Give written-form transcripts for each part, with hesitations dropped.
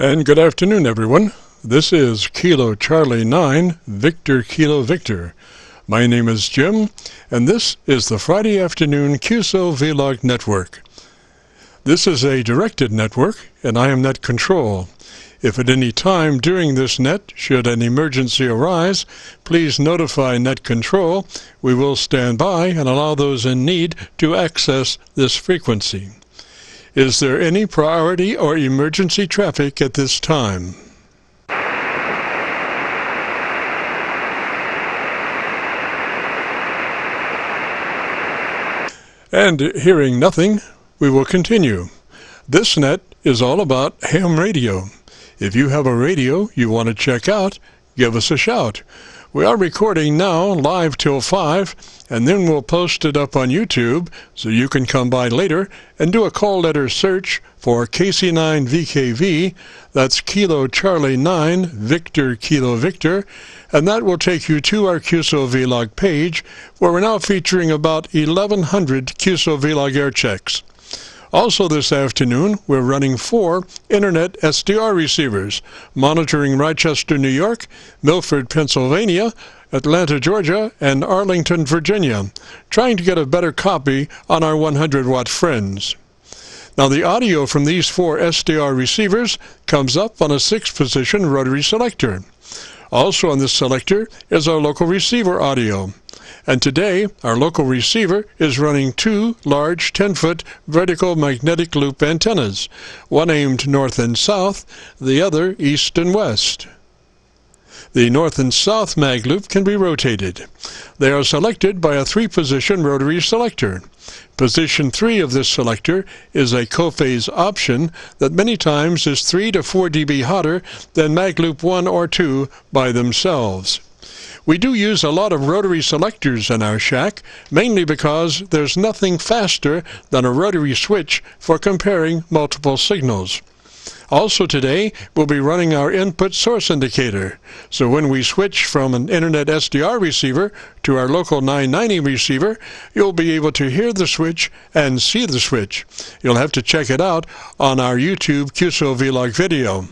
And good afternoon, everyone. This is Kilo Charlie 9, Victor Kilo Victor. My name is Jim, and this is the Friday afternoon QSO-VLOG network. This is a directed network, and I am net control. If at any time during this net should an emergency arise, please notify net control. We will stand by and allow those in need to access this frequency. Is there any priority or emergency traffic at this time? And hearing nothing, we will continue. This net is all about ham radio. If you have a radio you want to check out, give us a shout. We are recording now live till 5, and then we'll post it up on YouTube so you can come by later and do a call letter search for KC9VKV. That's Kilo Charlie 9, Victor Kilo Victor, and that will take you to our QSO-VLOG page, where we're now featuring about 1,100 QSO-VLOG air checks. Also this afternoon, we're running 4 Internet SDR receivers, monitoring Rochester, New York, Milford, Pennsylvania, Atlanta, Georgia, and Arlington, Virginia, trying to get a better copy on our 100-watt friends. Now, the audio from these 4 SDR receivers comes up on a 6-position rotary selector. Also on this selector is our local receiver audio. And today, our local receiver is running 2 large 10-foot vertical magnetic loop antennas, one aimed north and south, the other east and west. The north and south mag loop can be rotated. They are selected by a 3-position rotary selector. Position 3 of this selector is a co-phase option that many times is 3 to 4 dB hotter than mag loop 1 or 2 by themselves. We do use a lot of rotary selectors in our shack, mainly because there's nothing faster than a rotary switch for comparing multiple signals. Also today, we'll be running our input source indicator. So when we switch from an Internet SDR receiver to our local 990 receiver, you'll be able to hear the switch and see the switch. You'll have to check it out on our YouTube QSO-VLOG video.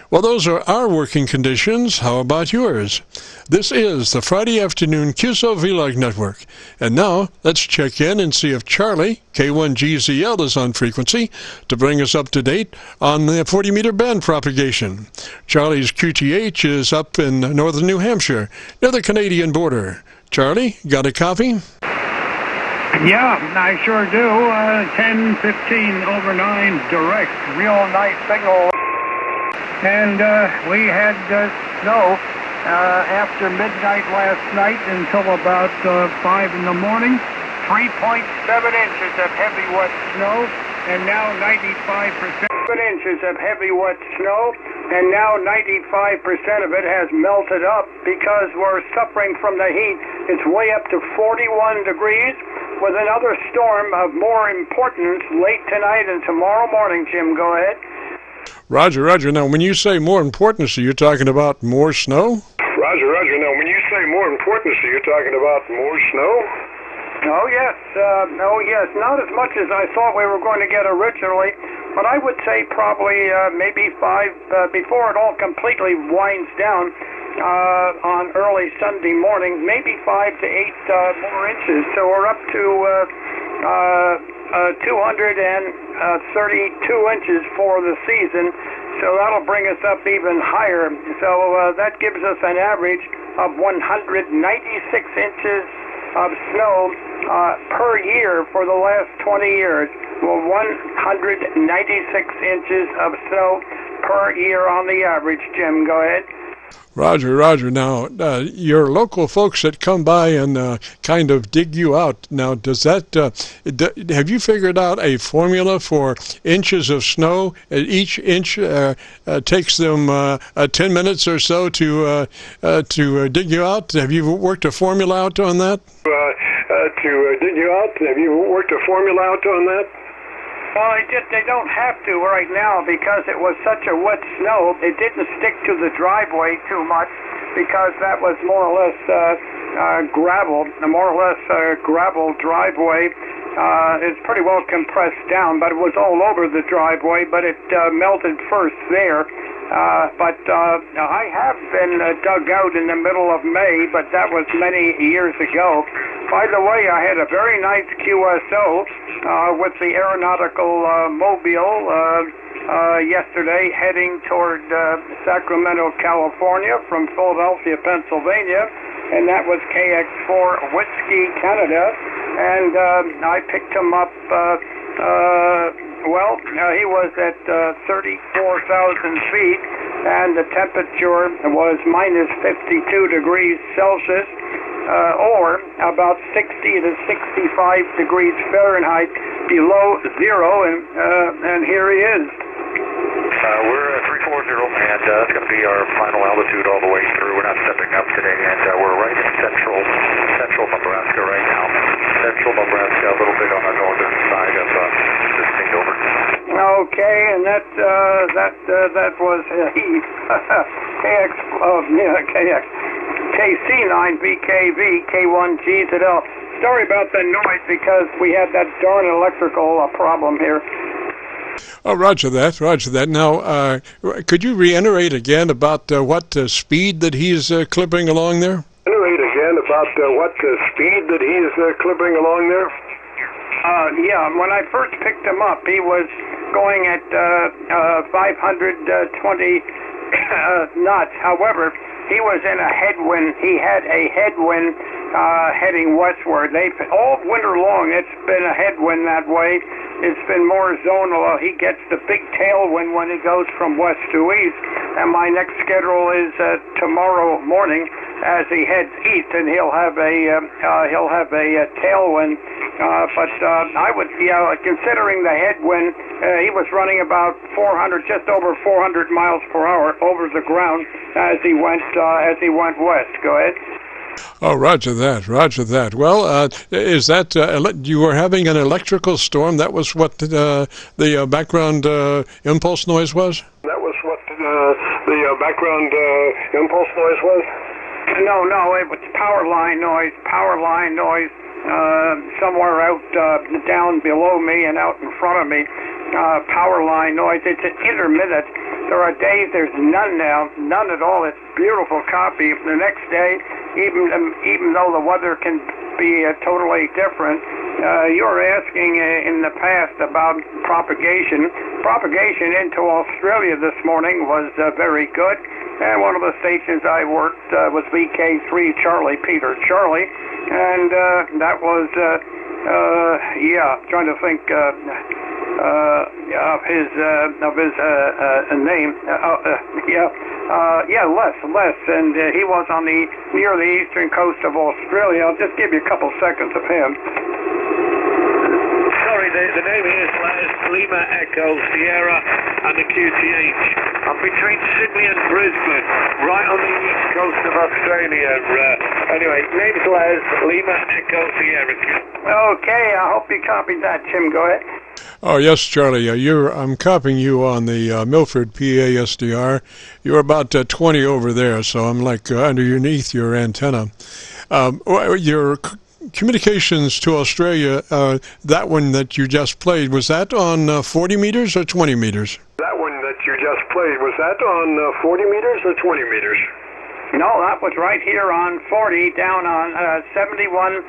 Well, those are our working conditions. How about yours? This is the Friday afternoon QSO-VLOG network. And now, let's check in and see if Charlie, K1GZL, is on frequency to bring us up to date on the 40-meter band propagation. Charlie's QTH is up in northern New Hampshire, near the Canadian border. Charlie, got a copy? Yeah, I sure do. 10:15 over 9 direct. Real nice signal. And we had snow after midnight last night until about 5 in the morning. 3.7 inches of heavy wet snow, and now 95% inches of heavy wet snow, and now 95% of it has melted up because we're suffering from the heat. It's way up to 41 degrees with another storm of more importance late tonight and tomorrow morning. Jim, go ahead. Roger, Roger. Now, when you say more importance, are you talking about more snow? Roger, Roger. Now, when you say more importance, are you talking about more snow? Oh, yes. Not as much as I thought we were going to get originally, but I would say probably maybe 5 before it all completely winds down on early Sunday morning, maybe 5 to 8 more inches. So we're up to 232 inches for the season, so that'll bring us up even higher. So that gives us an average of 196 inches of snow per year for the last 20 years. Well, 196 inches of snow per year on the average. Jim, go ahead. Roger, Roger. Now, your local folks that come by and kind of dig you out, now, does that, have you figured out a formula for inches of snow? Each inch takes them 10 minutes or so to dig you out. Have you worked a formula out on that? To dig you out? Have you worked a formula out on that? Well, they don't have to right now because it was such a wet snow. It didn't stick to the driveway too much because that was more or less gravel driveway. It's pretty well compressed down, but it was all over the driveway, but it melted first there. But I have been dug out in the middle of May, but that was many years ago. By the way, I had a very nice QSO with the aeronautical mobile yesterday heading toward Sacramento, California from Philadelphia, Pennsylvania, and that was KX4 Whiskey Canada, and I picked him up. He was at 34,000 feet, and the temperature was minus 52 degrees Celsius, or about 60 to 65 degrees Fahrenheit below zero, and here he is. We're at 340, and that's going to be our final altitude all the way through. We're not stepping up today, and we're right in central Nebraska right now. Central Nebraska, a little bit on the northern side of the state, over. Okay, and that was KX KC9VKV K1GZL. Sorry about the noise because we had that darn electrical problem here. Oh, roger that, roger that. Now, could you reiterate again about what speed that he's clipping along there? Reiterate again about what speed that he's clipping along there? Yeah, when I first picked him up, he was going at 520 knots. However, he was in a headwind. He had a headwind heading westward. All winter long, it's been a headwind that way. It's been more zonal. He gets the big tailwind when he goes from west to east. And my next schedule is tomorrow morning as he heads east, and he'll have a tailwind. But I would, considering the headwind, he was running about 400, just over 400 miles per hour over the ground as he went west. Go ahead. Oh, roger that, roger that. Well, is that you were having an electrical storm? That was what the background impulse noise was? That was what the background impulse noise was? No, it was power line noise, somewhere out down below me and out in front of me. Power line noise. It's intermittent. There are days there's none now, none at all. It's beautiful copy. The next day, even though the weather can be totally different, you were asking in the past about propagation. Propagation into Australia this morning was very good. And one of the stations I worked was VK3 Charlie, Peter Charlie, and that was, trying to think of his name. Les, and he was on near the eastern coast of Australia. I'll just give you a couple seconds of him. Sorry, the name is Les, Lima Echo Sierra and the QTH. I'm between Sydney and Brisbane, right on the east coast of Australia. Anyway, name's Les, Lima Echo Sierra. Okay, I hope you copied that, Tim. Go ahead. Oh, yes, Charlie. I'm copying you on the Milford PASDR. You're about 20 over there, so I'm like underneath your antenna. Your communications to Australia, that one that you just played, was that on 40 meters or 20 meters? That one that you just played, was that on 40 meters or 20 meters? No, that was right here on 40, down on 71.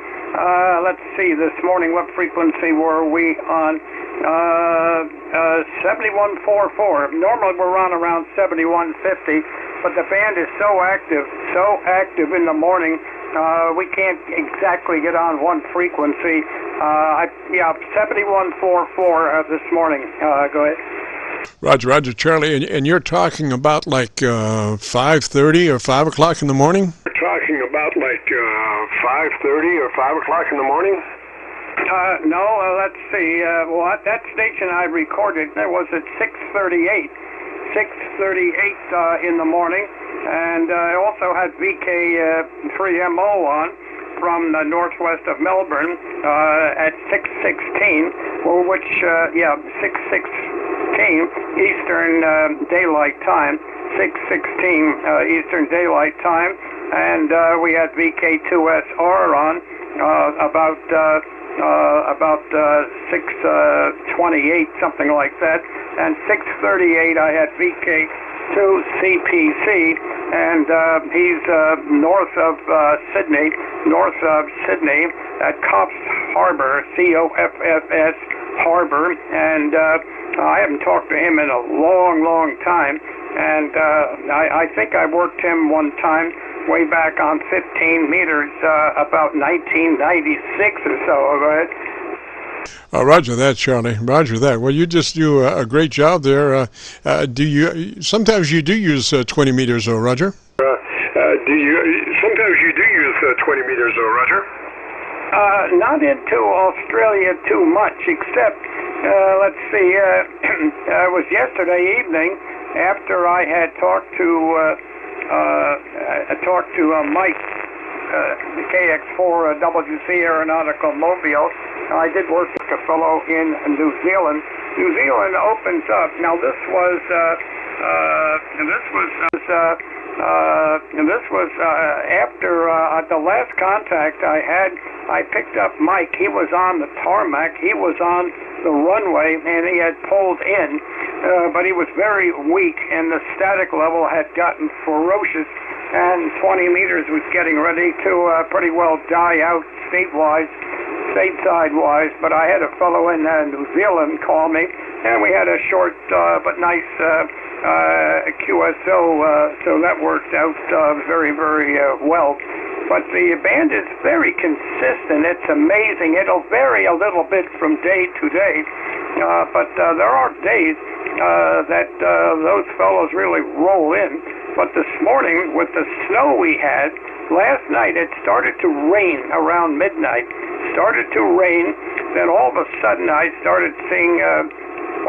Let's see, this morning, what frequency were we on? 7144. Normally we're on around 7150, but the band is so active in the morning, we can't exactly get on one frequency. 7144 this morning. Go ahead. Roger, Charlie, and you're talking about like 5:30 or 5 o'clock in the morning? We're talking about like 5:30 or 5 o'clock in the morning? No, let's see. That station I recorded, that was at 6:38 in the morning, and I also had VK3MO on from the northwest of Melbourne at 6:16, which 6:16 Eastern Daylight Time, 6:16 Eastern Daylight Time, and we had VK2SR on about about 6:28, something like that, and 6:38 I had VK2CPC, and he's north of Sydney at Coffs Harbour, COFFS Harbor, and I haven't talked to him in a long time, and I think I worked him one time way back on 15 meters, about 1996 or so. Right? Roger that, Charlie. Roger that. Well, you just do a great job there. Sometimes you do use 20 meters, though, Roger? Sometimes you do use 20 meters, though, Roger? Not into Australia too much, except, let's see, it was yesterday evening after I had talked to Mike, the KX4WC Aeronautical Mobile. I did work with a fellow in New Zealand. New Zealand opens up. Now this was after the last contact I had. I picked up Mike. He was on the tarmac. He was on the runway, and he had pulled in, but he was very weak, and the static level had gotten ferocious, and 20 meters was getting ready to pretty well die out stateside-wise, but I had a fellow in New Zealand call me, and we had a short but nice QSO, so that worked out very well. But the band is very consistent. It's amazing. It'll vary a little bit from day to day, but there are days that those fellows really roll in. But this morning, with the snow we had, last night it started to rain around midnight. Started to rain, then all of a sudden I started seeing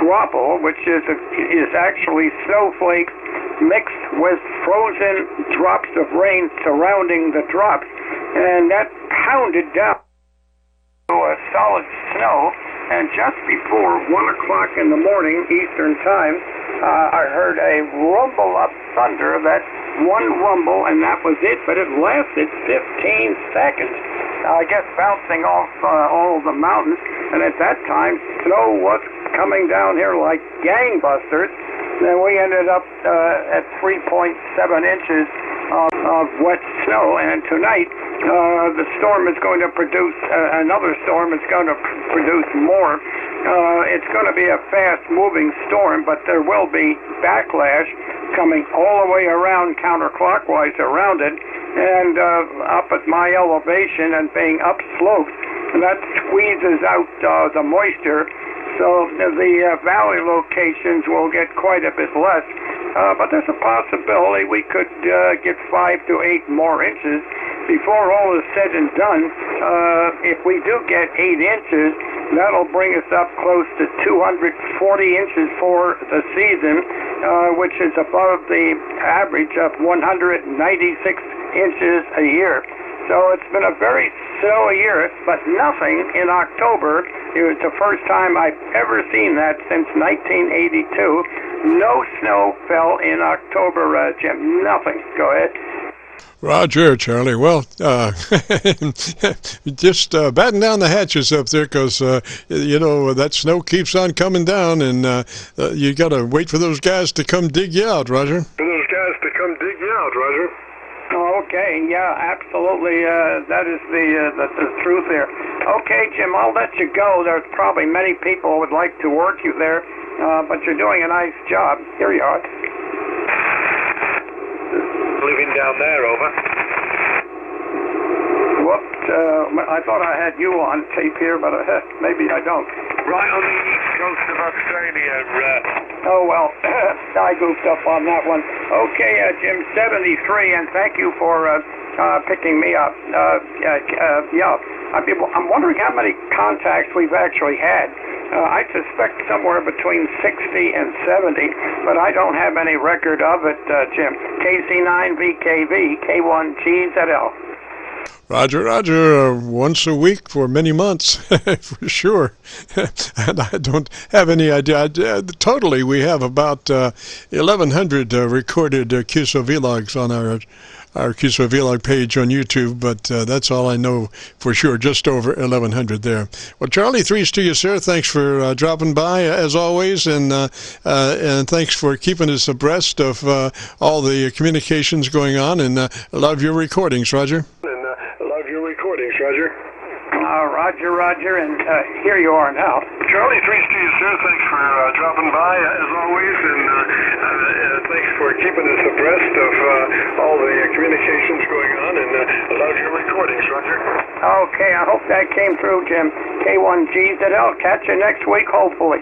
grapple, which is actually snowflakes mixed with frozen drops of rain surrounding the drops, and that pounded down to a solid snow. And just before 1 o'clock in the morning Eastern time, I heard a rumble of thunder. That one rumble, and that was it, but it lasted 15 seconds. I guess bouncing off all the mountains, and at that time snow was coming down here like gangbusters. Then we ended up at 3.7 inches of wet snow, and tonight the storm is going to produce another storm. It's going to produce more. It's going to be a fast-moving storm, but there will be backlash coming all the way around counterclockwise around it, and up at my elevation and being upsloped, and that squeezes out the moisture. So the valley locations will get quite a bit less, but there's a possibility we could get 5 to 8 more inches before all is said and done. If we do get 8 inches, that'll bring us up close to 240 inches for the season, which is above the average of 196 inches a year. So it's been a very snowy year, but nothing in October. It was the first time I've ever seen that since 1982. No snow fell in October, Jim. Nothing. Go ahead. Roger, Charlie. Well, just batten down the hatches up there, because, that snow keeps on coming down, and you got to wait for those guys to come dig you out, Roger. Okay, yeah, absolutely. That is the truth there. Okay, Jim, I'll let you go. There's probably many people who would like to work you there, but you're doing a nice job. Here you are. Living down there, over. Whoops, I thought I had you on tape here, but maybe I don't. Right on the east coast of Australia. Oh, well, I goofed up on that one. Okay, Jim, 73, and thank you for picking me up. I'm wondering how many contacts we've actually had. I suspect somewhere between 60 and 70, but I don't have any record of it, Jim. KC9VKV, K1GZL. Roger, Roger, once a week for many months, for sure. And I don't have any idea. Totally, we have about 1,100 recorded QSO-VLOGs on our QSO-VLOG page on YouTube, but that's all I know for sure, just over 1,100 there. Well, Charlie, threes to you, sir. Thanks for dropping by, as always, and thanks for keeping us abreast of all the communications going on, and love your recordings, Roger. Roger. Roger, Roger, and here you are now. Charlie, threes to you, sir. Thanks for dropping by, as always, and thanks for keeping us abreast of all the communications going on, and love your recordings, Roger. Okay, I hope that came through, Jim. K1Gs, and I'll catch you next week, hopefully.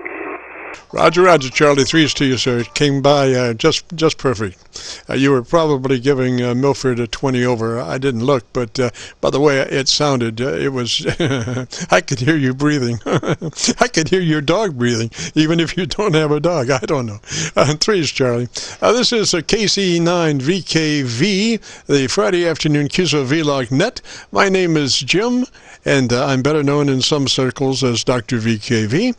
Roger, Roger, Charlie, threes to you, sir. It came by just perfect. You were probably giving Milford a 20 over. I didn't look, but by the way it sounded, it was, I could hear you breathing. I could hear your dog breathing, even if you don't have a dog. I don't know. Threes, Charlie. This is a KC9VKV, the Friday afternoon QSO-VLOG net. My name is Jim, and I'm better known in some circles as Dr. VKV,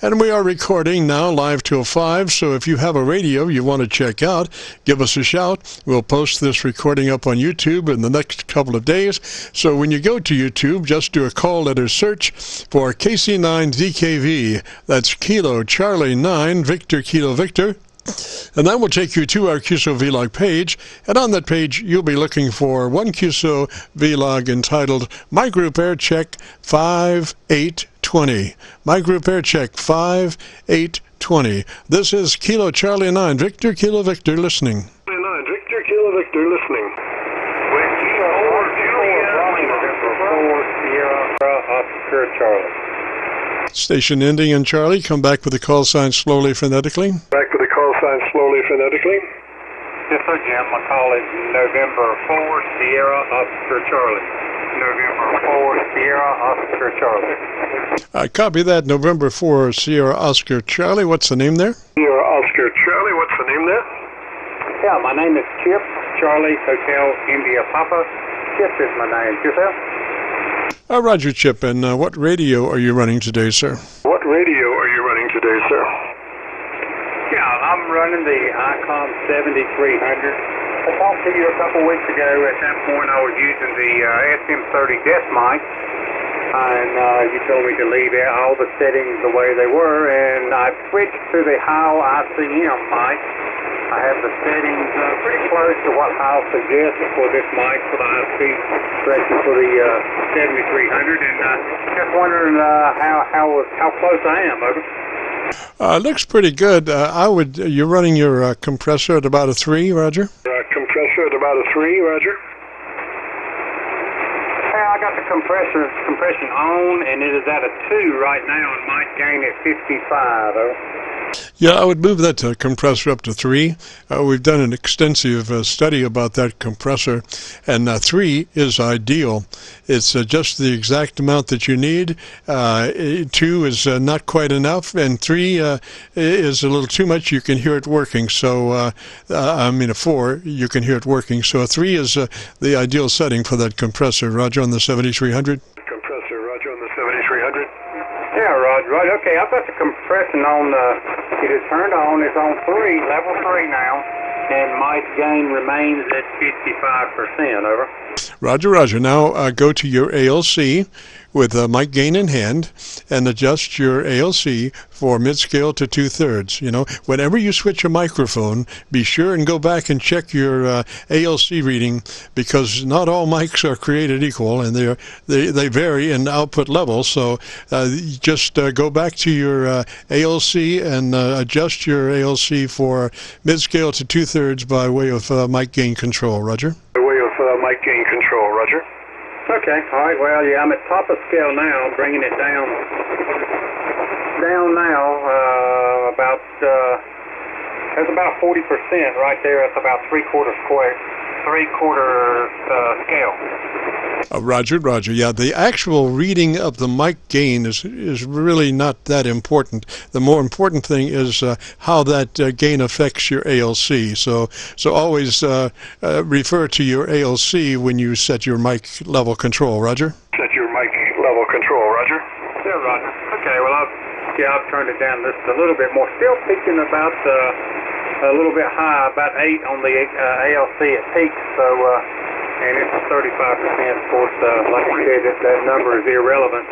and we are recording now live till 5, so if you have a radio you want to check out, give us a shout. We'll post this recording up on YouTube in the next couple of days, so when you go to YouTube, just do a call letter search for KC9VKV. That's Kilo Charlie 9 Victor Kilo Victor. And that will take you to our QSO-VLOG page, and on that page you'll be looking for one QSO-VLOG entitled My Group Aircheck 5820. My Group Aircheck 5820. This is Kilo Charlie 9 Victor Kilo Victor listening. 9 Victor Kilo Victor listening. With Kilo 4 Sierra Charlie. Station ending in Charlie. Come back with the call sign slowly phonetically. Back with the call sign slowly phonetically. Yes, sir, Jim. My call is November 4 Sierra Oscar Charlie. November 4 Sierra Oscar Charlie. Copy that. November 4 Sierra Oscar Charlie. What's the name there? Sierra Oscar Charlie. What's the name there? Yeah, my name is Chip. Charlie Hotel India Papa. Chip is my name. Yourself? Roger, Chip, and what radio are you running today, sir? What radio are you running today, sir? Yeah, I'm running the ICOM 7300. I talked to you a couple weeks ago. At that point, I was using the SM30 desk mic, and you told me to leave all the settings the way they were, and I switched to the HAL ICM mic. I have the settings pretty close to what HAL suggests for this mic for the high speed, especially for the 7300, and just wondering how close I am, over. Looks pretty good. You're running your compressor at about a 3, Roger? Compressor at about a 3, Roger. Yeah, I got the compression on, and it is at a 2 right now, and might gain at 55, over. Yeah, I would move that compressor up to 3. We've done an extensive study about that compressor, and 3 is ideal. It's just the exact amount that you need. 2 is not quite enough, and 3 is a little too much. You can hear it working. So, a 4, you can hear it working. So a 3 is the ideal setting for that compressor. Roger on the 7300? Compressor, Roger on the 7300. Yeah, Roger. Okay, I've got the compression on. It is turned on. It's on 3, level 3 now, and mic gain remains at 55%. Over. Roger. Now go to your ALC with mic gain in hand and adjust your ALC for mid-scale to 2/3. Whenever you switch a microphone, be sure and go back and check your ALC reading, because not all mics are created equal, and they vary in output level. So just go back to your ALC and adjust your ALC for mid-scale to 2/3 by way of mic gain control. Roger. By way of mic gain control. Roger. Okay, all right, well, yeah, I'm at top of scale now, bringing it down now, that's about 40% right there. That's about 3/4 square. 3/4 scale. Roger, Roger. Yeah, the actual reading of the mic gain is really not that important. The more important thing is how that gain affects your ALC. So always refer to your ALC when you set your mic level control. Roger. Set your mic level control. Roger. Yeah, Roger. Okay. Well, I've turned it down just a little bit more. Still peaking about a little bit high, about 8 on the ALC at peak. So. And it's 35%, of course, like I said, that number is irrelevant.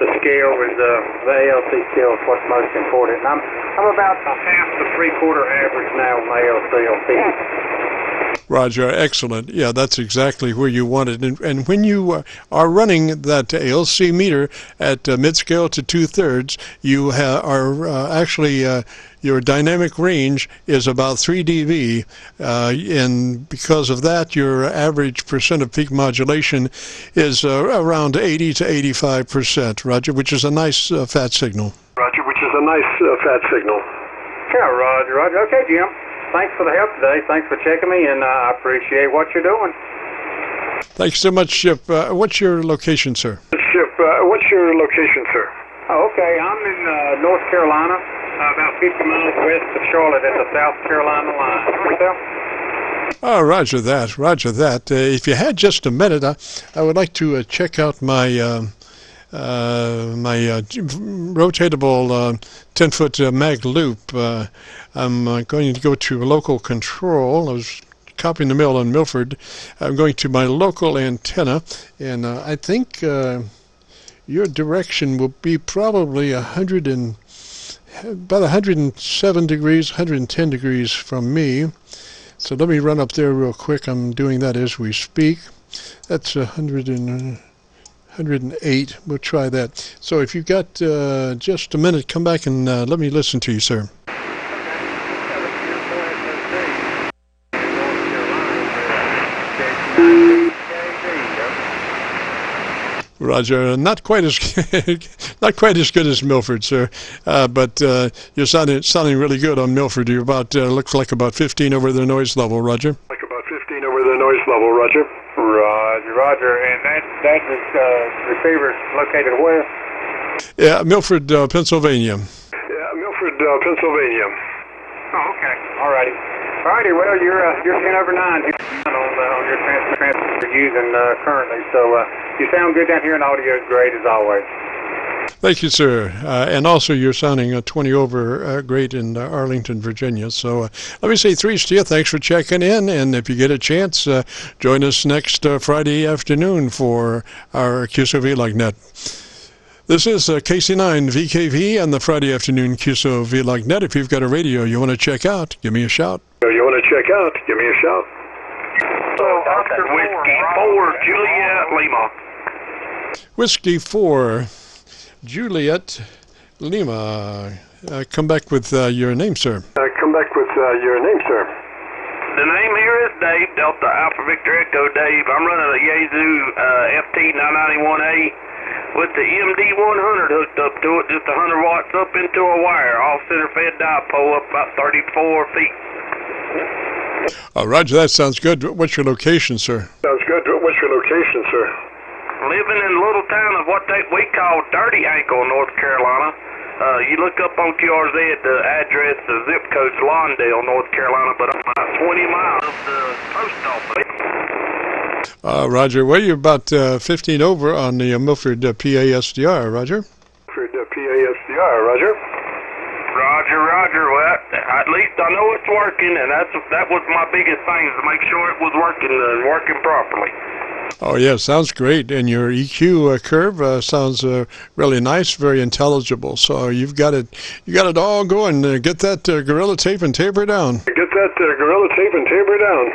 The scale is, the ALC scale is what's most important. And I'm about half to 3/4 average now on my ALC on peak. Roger, excellent. Yeah, that's exactly where you want it. And when you are running that ALC meter at mid-scale to 2/3, you are actually your dynamic range is about 3 dB, and because of that, your average percent of peak modulation is around 80 to 85%, Roger, which is a nice fat signal. Roger, which is a nice fat signal. Yeah, Roger, Roger. Okay, Jim. Thanks for the help today. Thanks for checking me, and I appreciate what you're doing. Thanks so much, Ship. What's your location, sir? Ship, what's your location, sir? Oh, okay. I'm in North Carolina, about 50 miles west of Charlotte at the South Carolina line. Yourself? Oh, roger that, roger that. If you had just a minute, I would like to check out my rotatable 10-foot mag loop. I'm going to go to local control. I was copying the mail on Milford. I'm going to my local antenna, and I think your direction will be probably about 107 degrees, 110 degrees from me. So let me run up there real quick. I'm doing that as we speak. That's 108. We'll try that. So if you've got just a minute, come back and let me listen to you, sir. Roger, not quite as good as Milford, sir, but you're sounding really good on Milford. You're about looks like about 15 over the noise level, Roger. Like about 15 over the noise level, Roger. Roger, and that receiver's located where? Yeah, Milford, Pennsylvania. Yeah, Milford, Pennsylvania. Oh, okay. Alrighty. Well, you're 10 over 9 on your transfer you're using currently, so you sound good down here, and audio is great as always. Thank you, sir. And also, you're sounding 20 over great in Arlington, Virginia. So let me say threes to you. Thanks for checking in, and if you get a chance, join us next Friday afternoon for our QSO-VLOG net. This is KC9VKV and the Friday afternoon QSO-VLOG net. If you've got a radio you want to check out, give me a shout. You want to check out, give me a shout. Whiskey 4, Juliet Lima. Whiskey 4, Juliet Lima. Come back with your name, sir. Come back with your name, sir. The name here is Dave, Delta Alpha Victor Echo Dave. I'm running a YAGI'S FT991A with the MD100 hooked up to it, just 100 watts up into a wire, all center fed dipole up about 34 feet. Roger, that sounds good. What's your location, sir? Sounds good. What's your location, sir? Living in a little town of what we call Dirty Ankle, North Carolina. You look up on QRZ, the address, the zip code's Lawndale, North Carolina, but I'm about 20 miles of the post office. Roger, well, you're about 15 over on the Milford PASDR, Roger. Milford PASDR, Roger. Roger. Well, at least I know it's working, and that was my biggest thing, is to make sure it was working and working properly. Oh, yeah, sounds great. And your EQ curve sounds really nice, very intelligible. So you've got it all going. Get that Gorilla Tape and taper down. Get that Gorilla Tape and taper down.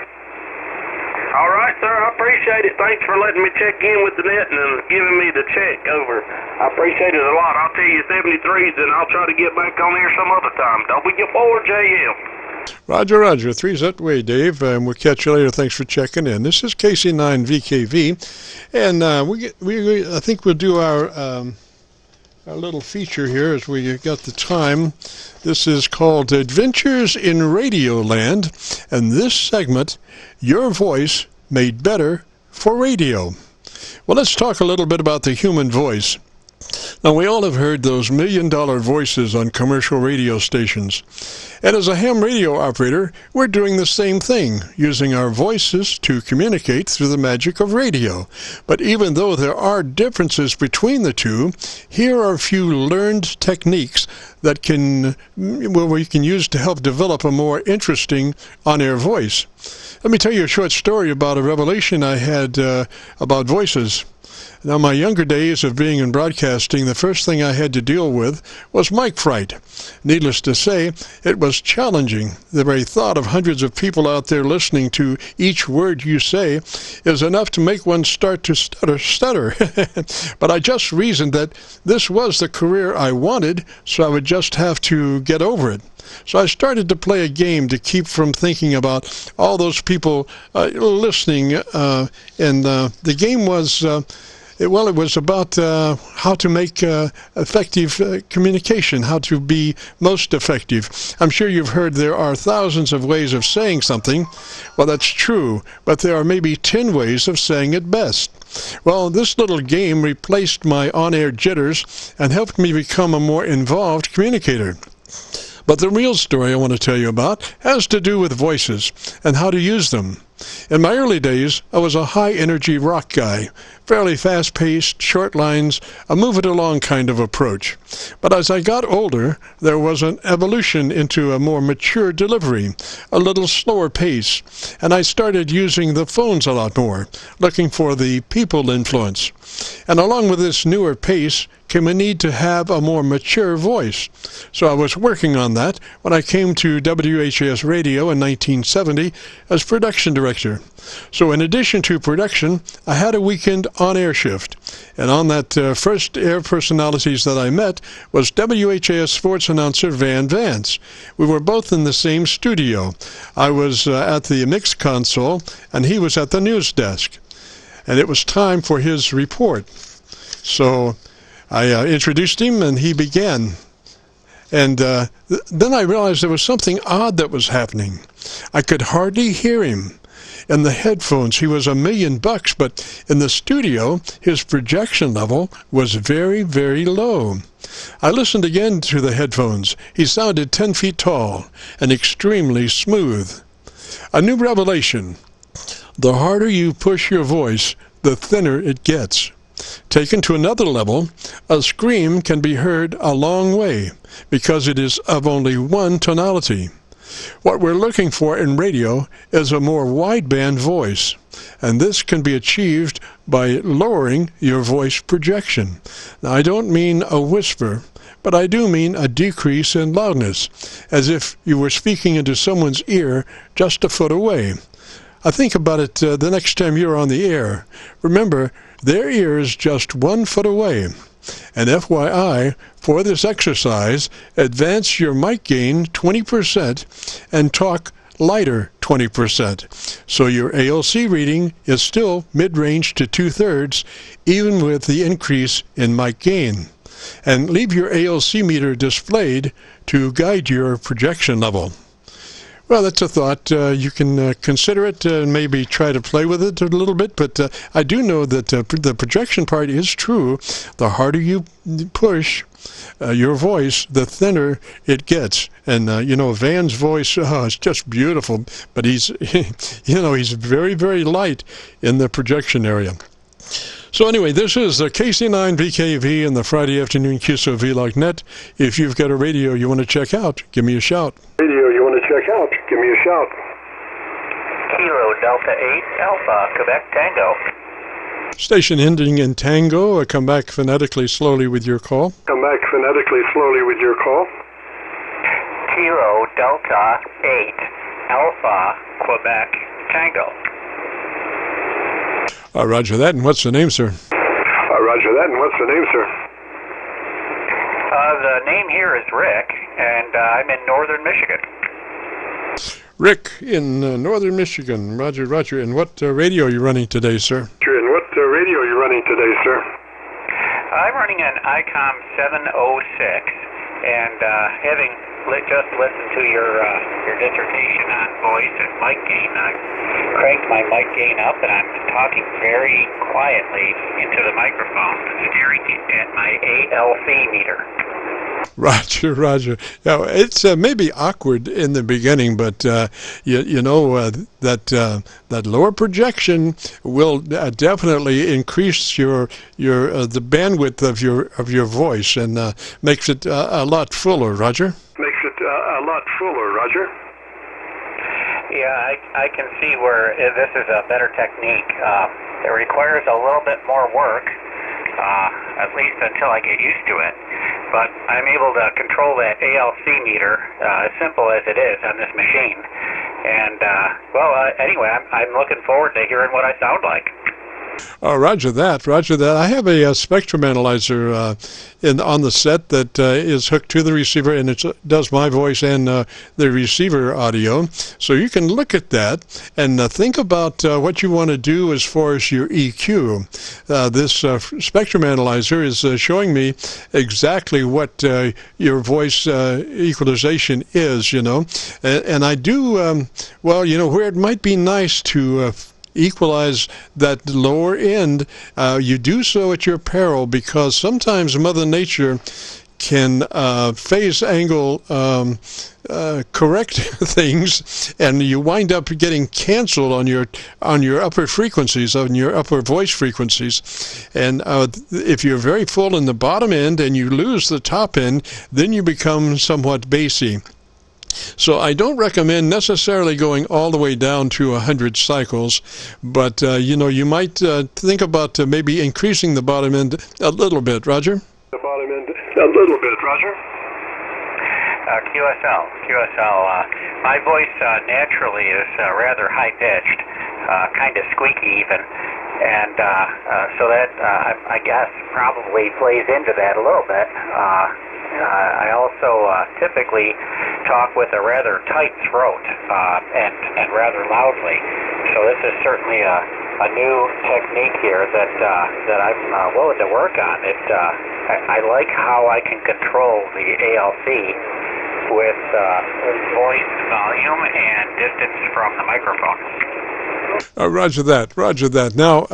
All right, sir, I appreciate it. Thanks for letting me check in with the net and giving me the check over. I appreciate it a lot. I'll tell you 73s, and I'll try to get back on here some other time. W4JM. Roger. Three's that way, Dave. And we'll catch you later. Thanks for checking in. This is KC9VKV, and I think we'll do our a little feature here as we got the time. This is called Adventures in Radioland, and this segment, Your Voice Made Better for Radio. Well, let's talk a little bit about the human voice. Now, we all have heard those million-dollar voices on commercial radio stations. And as a ham radio operator, we're doing the same thing, using our voices to communicate through the magic of radio. But even though there are differences between the two, here are a few learned techniques that we can use to help develop a more interesting on-air voice. Let me tell you a short story about a revelation I had about voices. Now, my younger days of being in broadcasting, the first thing I had to deal with was mic fright. Needless to say, it was challenging. The very thought of hundreds of people out there listening to each word you say is enough to make one start to stutter. But I just reasoned that this was the career I wanted, so I would just have to get over it. So I started to play a game to keep from thinking about all those people listening, and the game was... It was about how to make effective communication, how to be most effective. I'm sure you've heard there are thousands of ways of saying something. Well, that's true, but there are maybe 10 ways of saying it best. Well, this little game replaced my on-air jitters and helped me become a more involved communicator. But the real story I want to tell you about has to do with voices and how to use them. In my early days, I was a high-energy rock guy, fairly fast-paced, short lines, a move-it-along kind of approach. But as I got older, there was an evolution into a more mature delivery, a little slower pace, and I started using the phones a lot more, looking for the people influence. And along with this newer pace came a need to have a more mature voice. So I was working on that when I came to WHAS Radio in 1970 as production director. So in addition to production, I had a weekend on-air shift. And on that first air personalities that I met was WHAS sports announcer Van Vance. We were both in the same studio. I was at the mix console, and he was at the news desk. And it was time for his report. So I introduced him, and he began. And then I realized there was something odd that was happening. I could hardly hear him. In the headphones, he was $1 million, but in the studio, his projection level was very, very low. I listened again to the headphones. He sounded 10 feet tall and extremely smooth. A new revelation. The harder you push your voice, the thinner it gets. Taken to another level, a scream can be heard a long way because it is of only one tonality. What we're looking for in radio is a more wideband voice, and this can be achieved by lowering your voice projection. Now, I don't mean a whisper, but I do mean a decrease in loudness, as if you were speaking into someone's ear just a foot away. I think about it the next time you're on the air. Remember, their ear is just 1 foot away. And FYI, for this exercise, advance your mic gain 20% and talk lighter 20%. So your ALC reading is still mid-range to 2/3, even with the increase in mic gain. And leave your ALC meter displayed to guide your projection level. Well, that's a thought. You can consider it and maybe try to play with it a little bit, but I do know that the projection part is true. The harder you push your voice, the thinner it gets. And, Van's voice is just beautiful, but he's, he's very, very light in the projection area. So anyway, this is the KC9VKV and the Friday afternoon QSO-VLOG net. If you've got a radio you want to check out, give me a shout. Radio you want to check out, give me a shout. Kilo Delta 8 Alpha, Quebec Tango. Station ending in Tango. Come back phonetically slowly with your call. Come back phonetically slowly with your call. Kilo Delta 8 Alpha, Quebec Tango. Roger that. And what's the name, sir? Roger that. And what's the name, sir? The name here is Rick, and I'm in northern Michigan. Rick in northern Michigan. Roger, roger. And what radio are you running today, sir? And what radio are you running today, sir? I'm running an ICOM 706, and having just listened to your dissertation on voice and mic gain, I cranked my mic gain up, and I'm talking very quietly into the microphone, staring at my ALC meter. Roger, Roger. Now, it's maybe awkward in the beginning, but you know that lower projection will definitely increase the bandwidth of your voice and makes it a lot fuller. Roger. Makes it a lot fuller, Roger. Yeah, I can see where this is a better technique. It requires a little bit more work, at least until I get used to it. But I'm able to control that ALC meter, as simple as it is on this machine. And, anyway, I'm looking forward to hearing what I sound like. Roger that, Roger that. I have a spectrum analyzer on the set that is hooked to the receiver, and it does my voice and the receiver audio. So you can look at that and think about what you want to do as far as your EQ. This spectrum analyzer is showing me exactly what your voice equalization is, you know. And I do, where it might be nice to equalize that lower end, you do so at your peril, because sometimes Mother Nature can phase angle correct things, and you wind up getting canceled on your upper frequencies, on your upper voice frequencies. And if you're very full in the bottom end and you lose the top end, then you become somewhat bassy. So I don't recommend necessarily going all the way down to 100 cycles, but you might think about maybe increasing the bottom end a little bit. Roger? The bottom end a little bit, Roger. QSL. My voice naturally is rather high-pitched, kind of squeaky even, and so that, I guess, probably plays into that a little bit. I also typically talk with a rather tight throat and rather loudly. So this is certainly a new technique here that I'm willing to work on. I like how I can control the ALC with voice volume and distance from the microphone. Roger that. Now,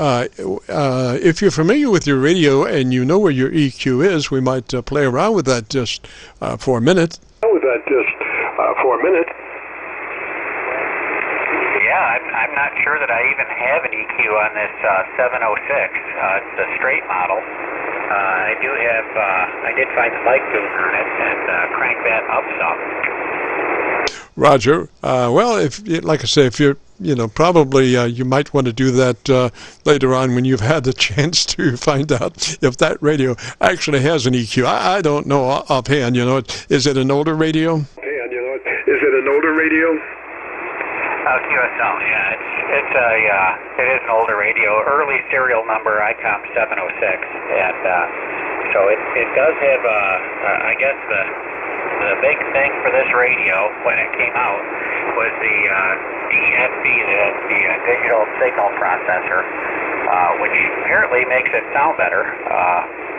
if you're familiar with your radio and you know where your EQ is, we might play around with that just for a minute. Yeah, I'm not sure that I even have an EQ on this 706. It's a straight model. I did find the mic boom on it and crank that up some. Roger. Well, like I say, if you're probably you might want to do that later on when you've had the chance to find out if that radio actually has an EQ. I don't know offhand. Is it an older radio? QSO, yeah. It is an older radio, early serial number ICOM 706, and so it does have I guess the big thing for this radio when it came out was the DSP, the digital signal processor, which apparently makes it sound better,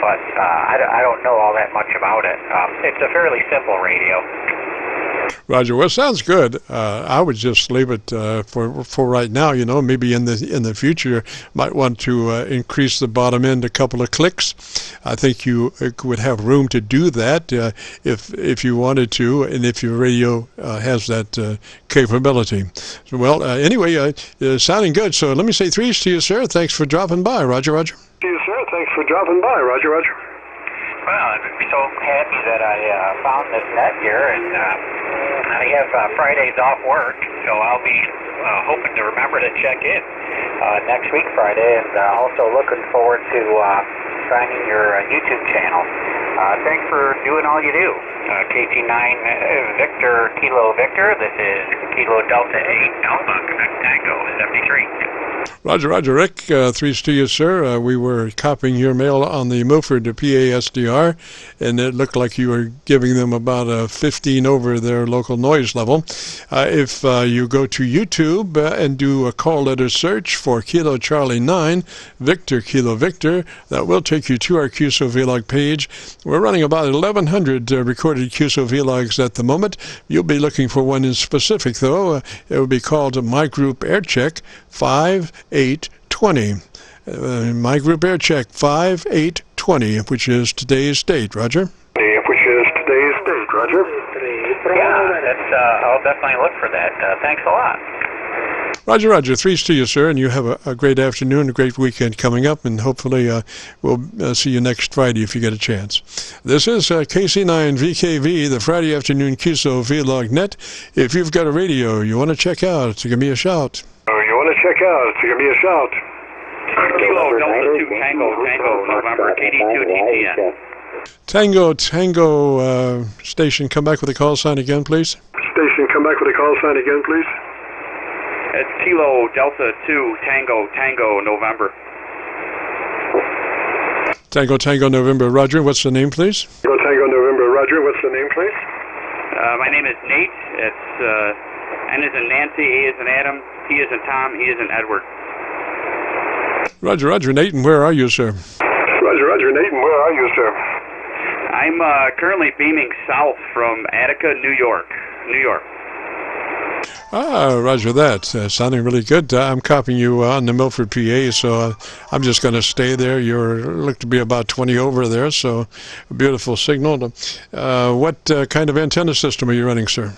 but I don't know all that much about it. It's a fairly simple radio. Roger. Well, sounds good. I would just leave it for right now. Maybe in the future, might want to increase the bottom end a couple of clicks. I think you would have room to do that if you wanted to, and if your radio has that capability. So, well, anyway, sounding good. So let me say threes to you, sir. Thanks for dropping by. Roger. To you, sir. Thanks for dropping by. Roger. Well, I'm so happy that I found this net here, and I have Fridays off work, so I'll be hoping to remember to check in next week Friday, and also looking forward to finding your YouTube channel. Thanks for doing all you do. KC9 Victor Kilo Victor, this is Kilo Delta 8 Alpha Quebec Tango 73. Roger, Roger. Rick, threes to you, sir. We were copying your mail on the Milford PASDR, and it looked like you were giving them about a 15 over their local noise level. If you go to YouTube and do a call letter search for Kilo Charlie 9, Victor Kilo Victor, that will take you to our QSO-VLOG page. We're running about 1,100 recorded QSO-VLOGs at the moment. You'll be looking for one in specific, though. It will be called My Group Aircheck 5820. My Group Aircheck 5820, which is today's date. Roger? Which is today's date. Roger? Yeah, that's, I'll definitely look for that. Thanks a lot. Roger, Roger. Threes to you, sir, and you have a great afternoon, a great weekend coming up, and hopefully we'll see you next Friday if you get a chance. This is KC9VKV, the Friday afternoon QSO-VLOG net. If you've got a radio you want to check out, give me a shout. Give me a shout. Kilo Delta 2 Tango November KD2 GTN. Tango station, come back with a call sign again, please. Station, come back with a call sign again, please. It's Kilo Delta 2 Tango November. Tango November. Roger, what's the name, please? Tango November. Roger, what's the name, please? My name is Nate. It's N as in Nancy, A as in Adam, T as in Tom, E as in Edward. Roger, Roger. Nate, and where are you, sir? Roger, Nate, and where are you, sir? I'm currently beaming south from Attica, New York. Roger that. Sounding really good. I'm copying you on the Milford PA, so I'm just going to stay there. You look to be about 20 over there, so a beautiful signal. What kind of antenna system are you running, sir?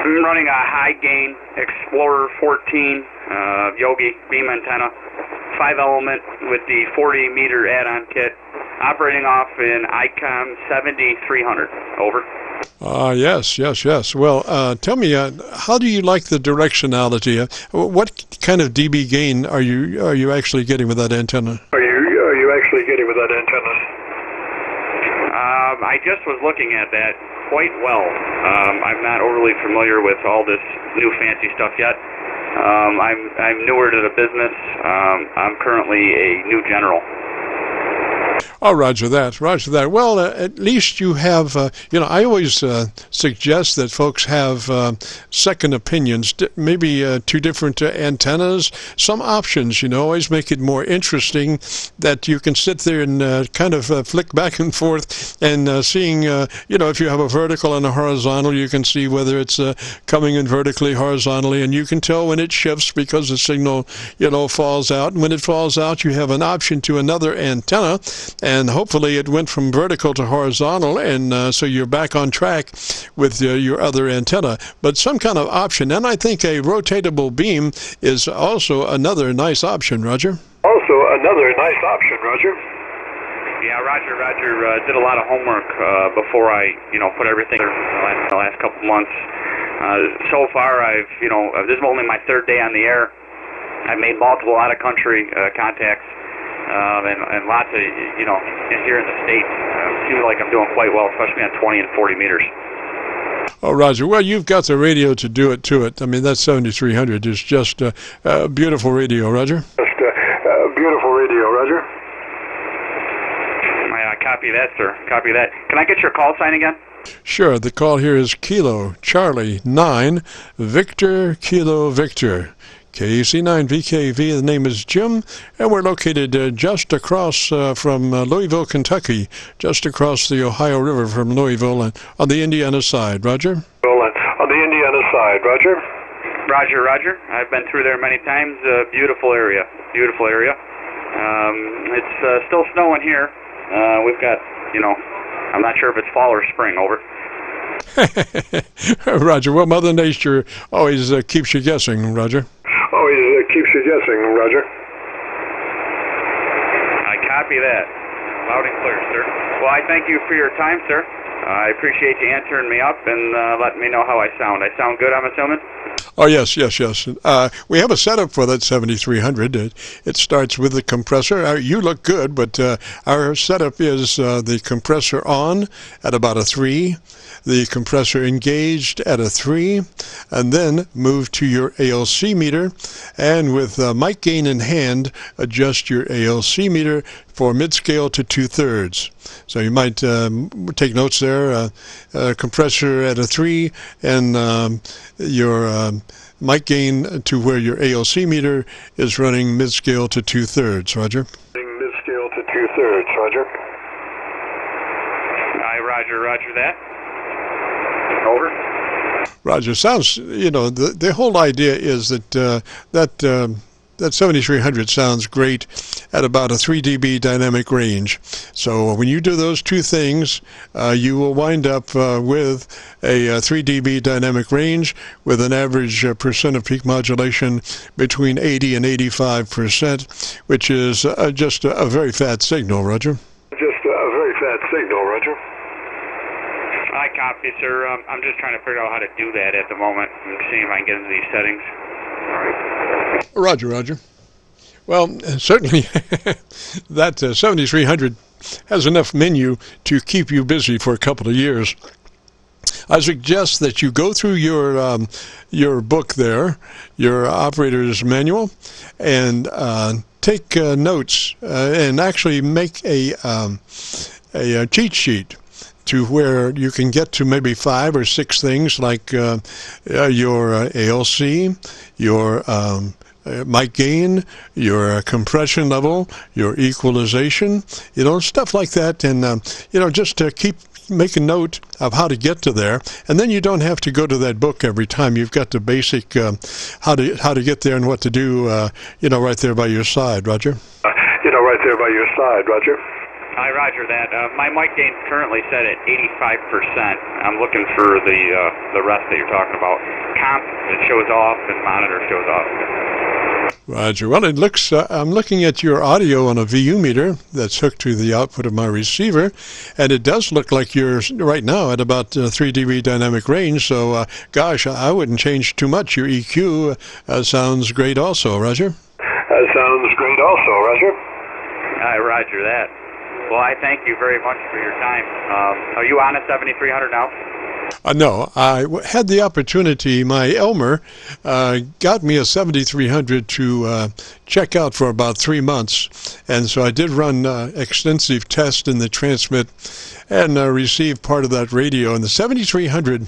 I'm running a high-gain Explorer 14 Yogi beam antenna, 5-element with the 40-meter add-on kit, operating off an ICOM 7300. Over. Yes. Well, tell me, how do you like the directionality? What kind of dB gain are you actually getting with that antenna? I just was looking at that quite well. I'm not overly familiar with all this new fancy stuff yet. I'm newer to the business. I'm currently a new general. Oh, roger that. Well, at least you have, I always suggest that folks have second opinions, maybe two different antennas, some options, always make it more interesting that you can sit there and kind of flick back and forth and seeing, if you have a vertical and a horizontal, you can see whether it's coming in vertically, horizontally, and you can tell when it shifts because the signal, falls out. And when it falls out, you have an option to another antenna, and hopefully it went from vertical to horizontal, and so you're back on track with your other antenna. But some kind of option, and I think a rotatable beam is also another nice option, Roger. Yeah, Roger did a lot of homework before I, put everything in the last couple months. So far, this is only my third day on the air. I've made multiple out-of-country contacts. And lots of, here in the States, seems like I'm doing quite well, especially on 20 and 40 meters. Oh, Roger, well, you've got the radio to do it to it. I mean, that 7300 is just a beautiful radio, Roger. Copy that, sir. Copy that. Can I get your call sign again? Sure. The call here is Kilo Charlie 9 Victor Kilo Victor. KC9VKV, the name is Jim, and we're located just across from Louisville, Kentucky, just across the Ohio River from Louisville, and on the Indiana side. Roger? Roger. I've been through there many times. Beautiful area. It's still snowing here. We've got, I'm not sure if it's fall or spring. Over. Roger. Well, Mother Nature always keeps you guessing, Roger. I copy that. Loud and clear, sir. Well, I thank you for your time, sir. I appreciate you answering me up and letting me know how I sound. I sound good, I'm assuming? Oh, yes. We have a setup for that 7300. It starts with the compressor. You look good, but our setup is the compressor on at about a 3, the compressor engaged at a 3, and then move to your ALC meter, and with mic gain in hand, adjust your ALC meter for mid-scale to 2/3. So you might take notes there, compressor at a 3, and your mic gain to where your ALC meter is running mid-scale to 2/3. Roger? Mid-scale to 2/3, Roger. Aye, roger that. Over. Roger. Sounds, the whole idea is that that 7300 sounds great at about a 3 dB dynamic range. So when you do those two things, you will wind up with a 3 dB dynamic range with an average percent of peak modulation between 80 and 85%, which is just a very fat signal, Roger. Just a very fat signal, Roger. I copy, sir. I'm just trying to figure out how to do that at the moment and see if I can get into these settings. All right. Roger. Well, certainly that 7300 has enough menu to keep you busy for a couple of years. I suggest that you go through your book there, your operator's manual, and take notes and actually make a cheat sheet to where you can get to maybe 5 or 6 things like your ALC, your mic gain, your compression level, your equalization, stuff like that, and just make a note of how to get to there, and then you don't have to go to that book every time. You've got the basic how to get there and what to do, right there by your side, Roger. Right there by your side, Roger. I roger that. My mic gain's currently set at 85%. I'm looking for the rest that you're talking about. Comp, it shows off, and monitor shows off. Roger. Well, it looks, I'm looking at your audio on a VU meter that's hooked to the output of my receiver, and it does look like you're right now at about 3 dB dynamic range, so gosh, I wouldn't change too much. Your EQ sounds great also, Roger. Sounds great also, Roger. I roger that. Well, I thank you very much for your time. Are you on a 7300 now? No, I had the opportunity. My Elmer got me a 7300 to check out for about 3 months, and so I did run extensive tests in the transmit and received part of that radio. And the 7300,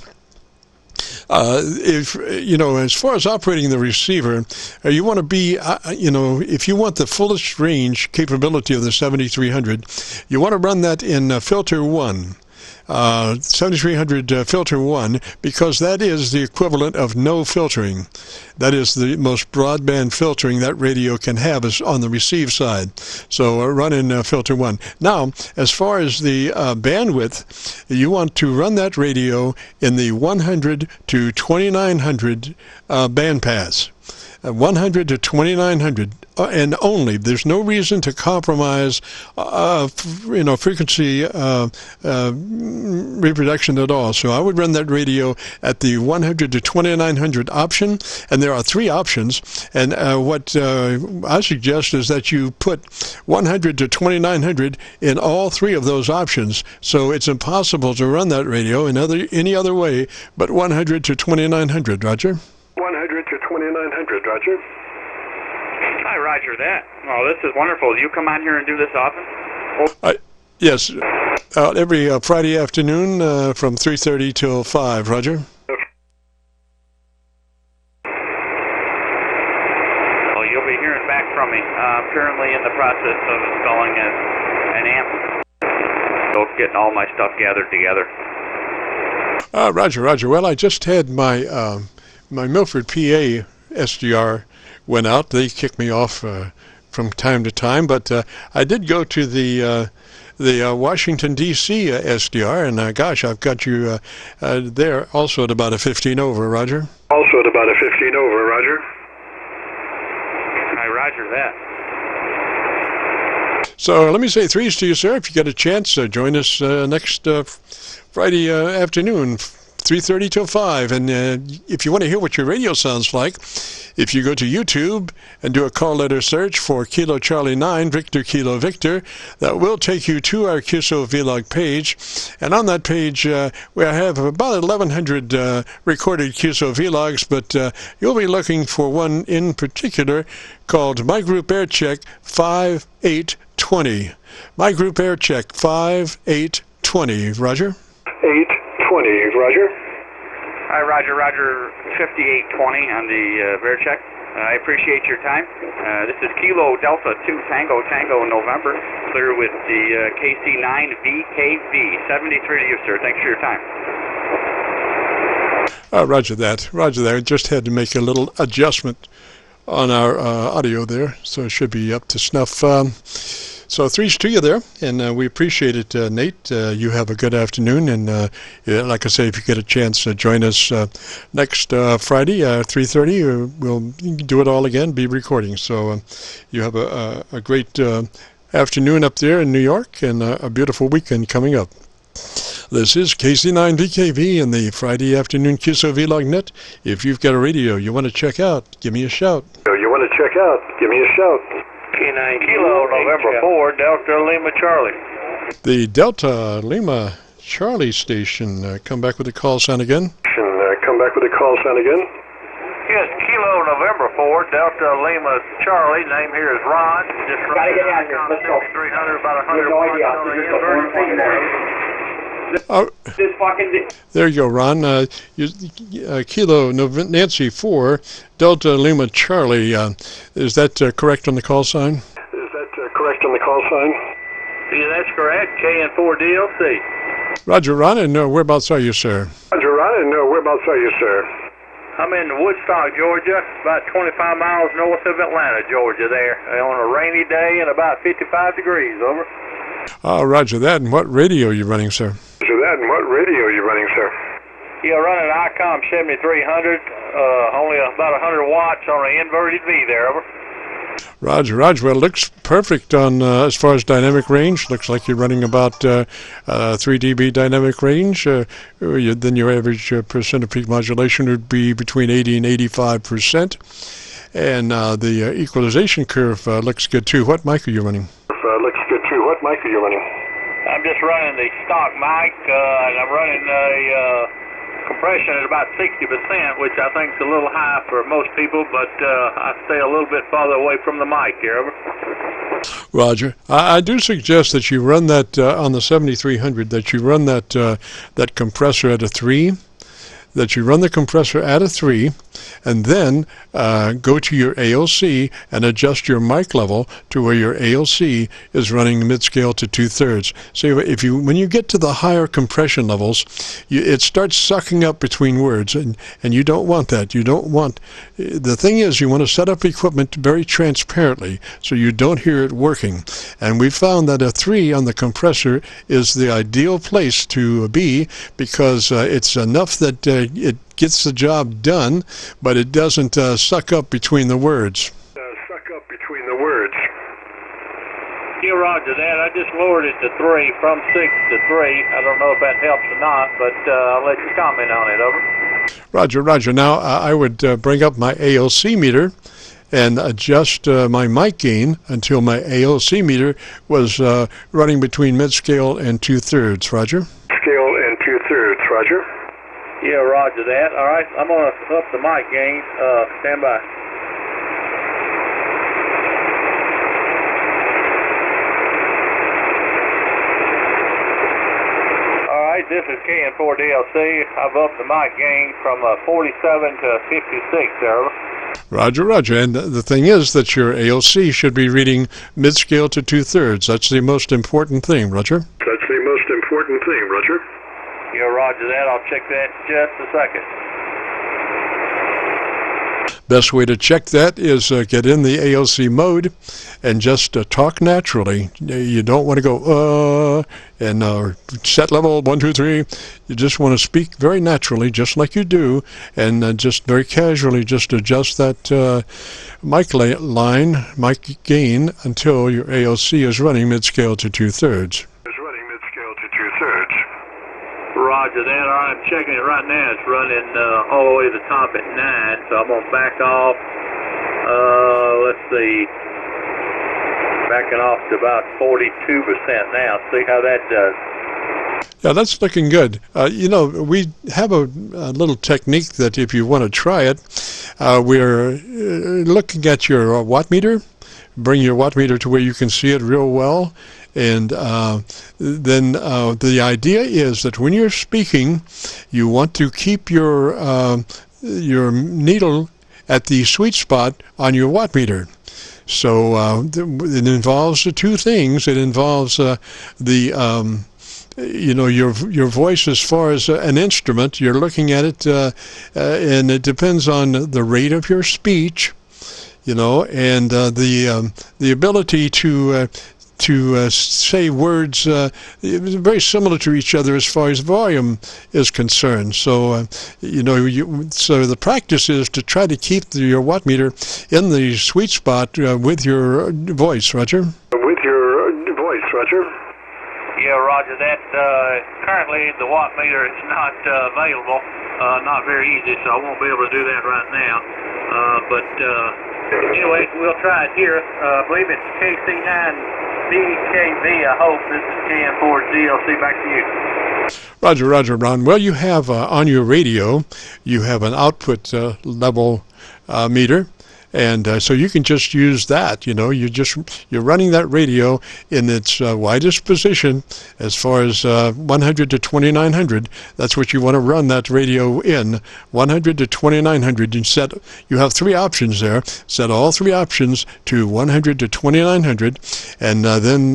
if as far as operating the receiver, you want to be, if you want the fullest range capability of the 7300, you want to run that in filter 1. 7300 filter 1, because that is the equivalent of no filtering. That is the most broadband filtering that radio can have is on the receive side. So run in filter 1. Now, as far as the bandwidth, you want to run that radio in the 100 to 2900 bandpass. 100 to 2900 and only. There's no reason to compromise frequency reproduction at all. So I would run that radio at the 100 to 2900 option, and there are 3 options, and what I suggest is that you put 100 to 2900 in all 3 of those options, so it's impossible to run that radio in any other way but 100 to 2900, Roger. 100 to 2900, Roger. Hi, roger that. Oh, this is wonderful. Do you come on here and do this often? Yes, every Friday afternoon from 3:30 till 5, Roger. Well, you'll be hearing back from me. Currently in the process of installing an amp. So getting all my stuff gathered together. Roger. Well, I just had my my Milford, PA SDR went out. They kicked me off from time to time, but I did go to the Washington, D.C. SDR, and gosh, I've got you there also at about a 15 over, Roger. Also at about a 15 over, Roger. I roger that. So let me say threes to you, sir. If you get a chance, join us next Friday afternoon, 3:30 till 5. And if you want to hear what your radio sounds like, if you go to YouTube and do a call letter search for Kilo Charlie 9, Victor Kilo Victor, that will take you to our QSO-VLOG page. And on that page, we have about 1,100 recorded QSO-VLOGs, but you'll be looking for one in particular called My Group Aircheck 5820. My Group Aircheck 5820. Roger? 820, Roger. Hi, Roger, 5820 on the Aircheck. I appreciate your time. This is Kilo Delta 2 Tango Tango November, clear with the KC9VKV. 73 to you, sir. Thanks for your time. Roger that. Roger that. I just had to make a little adjustment on our audio there, so it should be up to snuff. So threes to you there, and we appreciate it, Nate. You have a good afternoon, and like I say, if you get a chance, join us next Friday, 3:30. We'll do it all again, be recording. So you have a great afternoon up there in New York, and a beautiful weekend coming up. This is KC9VKV in the Friday afternoon QSO-VLOG net. If you've got a radio you want to check out, give me a shout. You want to check out, give me a shout. K9 Kilo November 4 Delta Lima Charlie. The Delta Lima Charlie station. Come back with the call sign again. Come back with the call sign again. Yes, Kilo November 4 Delta Lima Charlie. Name here is Ron. Just Gotta get out here. Let's go. 300, about 100 watts on the inverted This fucking... There you go, Ron. Kilo Nancy 4 Delta Lima Charlie. Is that correct on the call sign? Is that correct on the call sign? Yeah, that's correct. KN4 DLC. Roger, Ron, and whereabouts are you, sir? Roger, Ron, and whereabouts are you, sir? I'm in Woodstock, Georgia, about 25 miles north of Atlanta, Georgia there, on a rainy day and about 55 degrees, over. Roger that. And what radio are you running, sir? Roger that. And what radio are you running, sir? Yeah, running ICOM 7300, only about 100 watts on an inverted V there, over. Roger. Well, it looks perfect on as far as dynamic range. Looks like you're running about 3 dB dynamic range. Then your average percent of peak modulation would be between 80 and 85%. And the equalization curve looks good too. What mic are you running? Looks good too. What mic are you running? I'm just running the stock mic, and I'm running a compression at about 60%, which I think is a little high for most people, but I stay a little bit farther away from the mic here, over. Roger. I do suggest that you run that on the 7300, that you run that compressor at a 3, that you run the compressor at a 3, and then go to your ALC and adjust your mic level to where your ALC is running mid-scale to 2/3. So when you get to the higher compression levels, it starts sucking up between words, and you don't want that. You don't want. The thing is, you want to set up equipment very transparently so you don't hear it working. And we found that a 3 on the compressor is the ideal place to be, because it's enough that it gets the job done, but it doesn't suck up between the words. Yeah, roger that. I just lowered it to 3, from 6 to 3. I don't know if that helps or not, but I'll let you comment on it, over. Roger. Now, I would bring up my ALC meter and adjust my mic gain until my ALC meter was running between mid-scale and 2/3. Roger? Scale and 2/3. Roger? Yeah, roger that. All right, I'm going to up the mic gain. Stand by. All right, this is KN4 DLC. I've upped the mic gain from 47 to 56 there. Roger. And the thing is that your ALC should be reading mid-scale to 2/3. That's the most important thing, Roger? That's the most important thing, Roger? Yeah, roger that. I'll check that in just a second. Best way to check that is get in the ALC mode and just talk naturally. You don't want to go and set level 1, 2, 3. You just want to speak very naturally, just like you do, and just very casually just adjust that mic gain until your ALC is running mid-scale to 2/3. roger that. All right, I'm checking it right now. It's running all the way to the top at 9, so I'm going to back off. Let's see. Backing off to about 42% now. See how that does. Yeah, that's looking good. You know, we have a little technique that if you want to try it, we're looking at your watt meter. Bring your watt meter to where you can see it real well. And then the idea is that when you're speaking, you want to keep your needle at the sweet spot on your watt meter. So it involves the two things. It involves you know, your voice as far as an instrument. You're looking at it, and it depends on the rate of your speech, you know, and the ability to say words very similar to each other as far as volume is concerned. So you know, so the practice is to try to keep your watt meter in the sweet spot with your voice, Roger. With your voice, Roger. Yeah, roger that. Currently, the watt meter is not available. Not very easy, so I won't be able to do that right now. But anyway, we'll try it here. I believe it's KC9VKV, I hope. This is KM4DLC. Back to you. Roger, Ron. Well, you have on your radio, you have an output level meter. And so you can just use that, you know, you're running that radio in its widest position as far as 100 to 2900. That's what you want to run that radio in, 100 to 2900. You have three options there. Set all three options to 100 to 2900, and then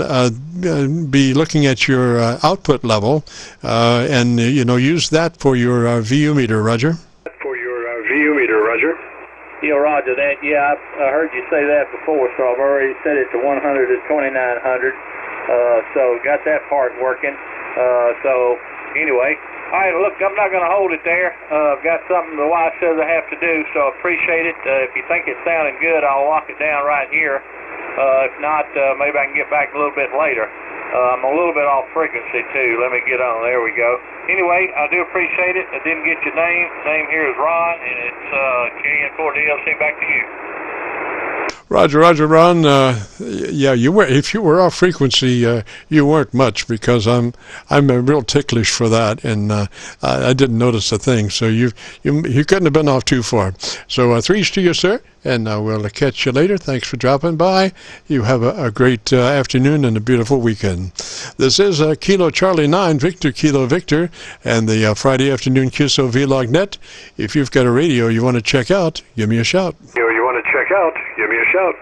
be looking at your output level, and you know, use that for your VU meter, Roger. For your VU meter, Roger. Yeah, roger that. Yeah, I heard you say that before, so I've already set it to 100 to 2900. So got that part working. So anyway, all right, look, I'm not going to hold it there. I've got something the wife says I have to do, so I appreciate it. If you think it's sounding good, I'll lock it down right here. If not, maybe I can get back a little bit later. I'm a little bit off frequency, too. Let me get on. There we go. Anyway, I do appreciate it. I didn't get your name. Name here is Ron, and it's KN4DLC. Back to you. Roger, Ron. Yeah, you were. If you were off frequency, you weren't much, because I'm real ticklish for that, and I didn't notice a thing. So you couldn't have been off too far. So threes to you, sir, and we'll catch you later. Thanks for dropping by. You have a great afternoon and a beautiful weekend. This is Kilo Charlie 9 Victor Kilo Victor, and the Friday afternoon QSO-VLOG net. If you've got a radio you want to check out, give me a shout. You want to check out? Give me a shout.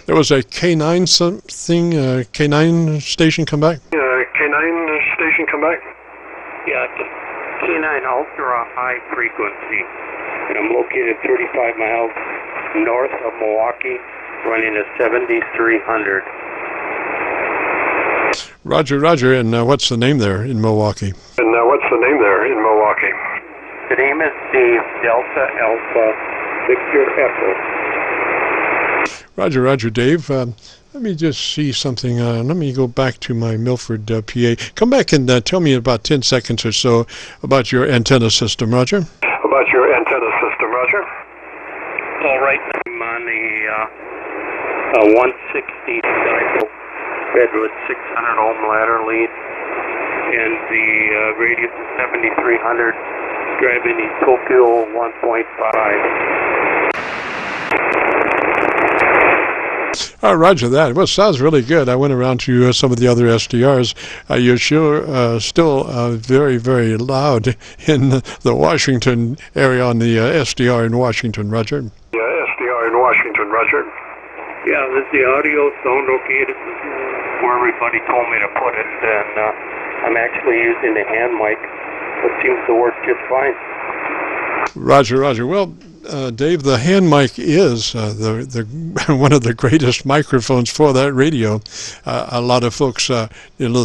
There was a K9 something, K9 station come back? K9 station come back? Yeah, K9 ultra high frequency. And I'm located 35 miles north of Milwaukee, running a 7300. Roger, and what's the name there in Milwaukee? And what's the name there in Milwaukee? The name is Dave, Delta Alpha Victor Echo. Roger, Dave. Let me just see something. Let me go back to my Milford PA. Come back and tell me in about 10 seconds or so about your antenna system, Roger. About your antenna system, Roger. All right, I'm on the 160 dipole fed with 600 ohm ladder lead, and the radius is 7300. Driving the Tokyo 1.5. Roger that. Well, sounds really good. I went around to some of the other SDRs. You're sure still very, very loud in the Washington area on the SDR in Washington, Roger. Yeah, SDR in Washington, Roger. Yeah, does the audio sound okay? This is where everybody told me to put it, and I'm actually using the hand mic. It seems to work just fine. Roger. Well, Dave, the hand mic is one of the greatest microphones for that radio. A lot of folks, the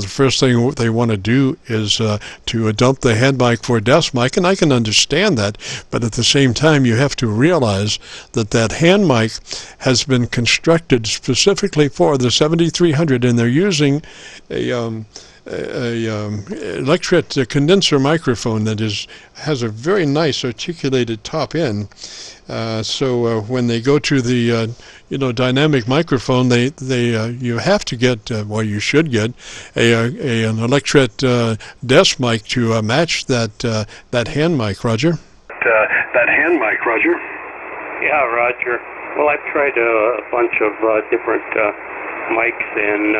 first thing they want to do is to dump the hand mic for a desk mic, and I can understand that. But at the same time, you have to realize that hand mic has been constructed specifically for the 7300, and they're using a electret condenser microphone that has a very nice articulated top end. So when they go to the dynamic microphone, you have to get you should get an electret desk mic to match that hand mic, Roger. That hand mic, Roger. Yeah, Roger. Well, I've tried a bunch of different mics, and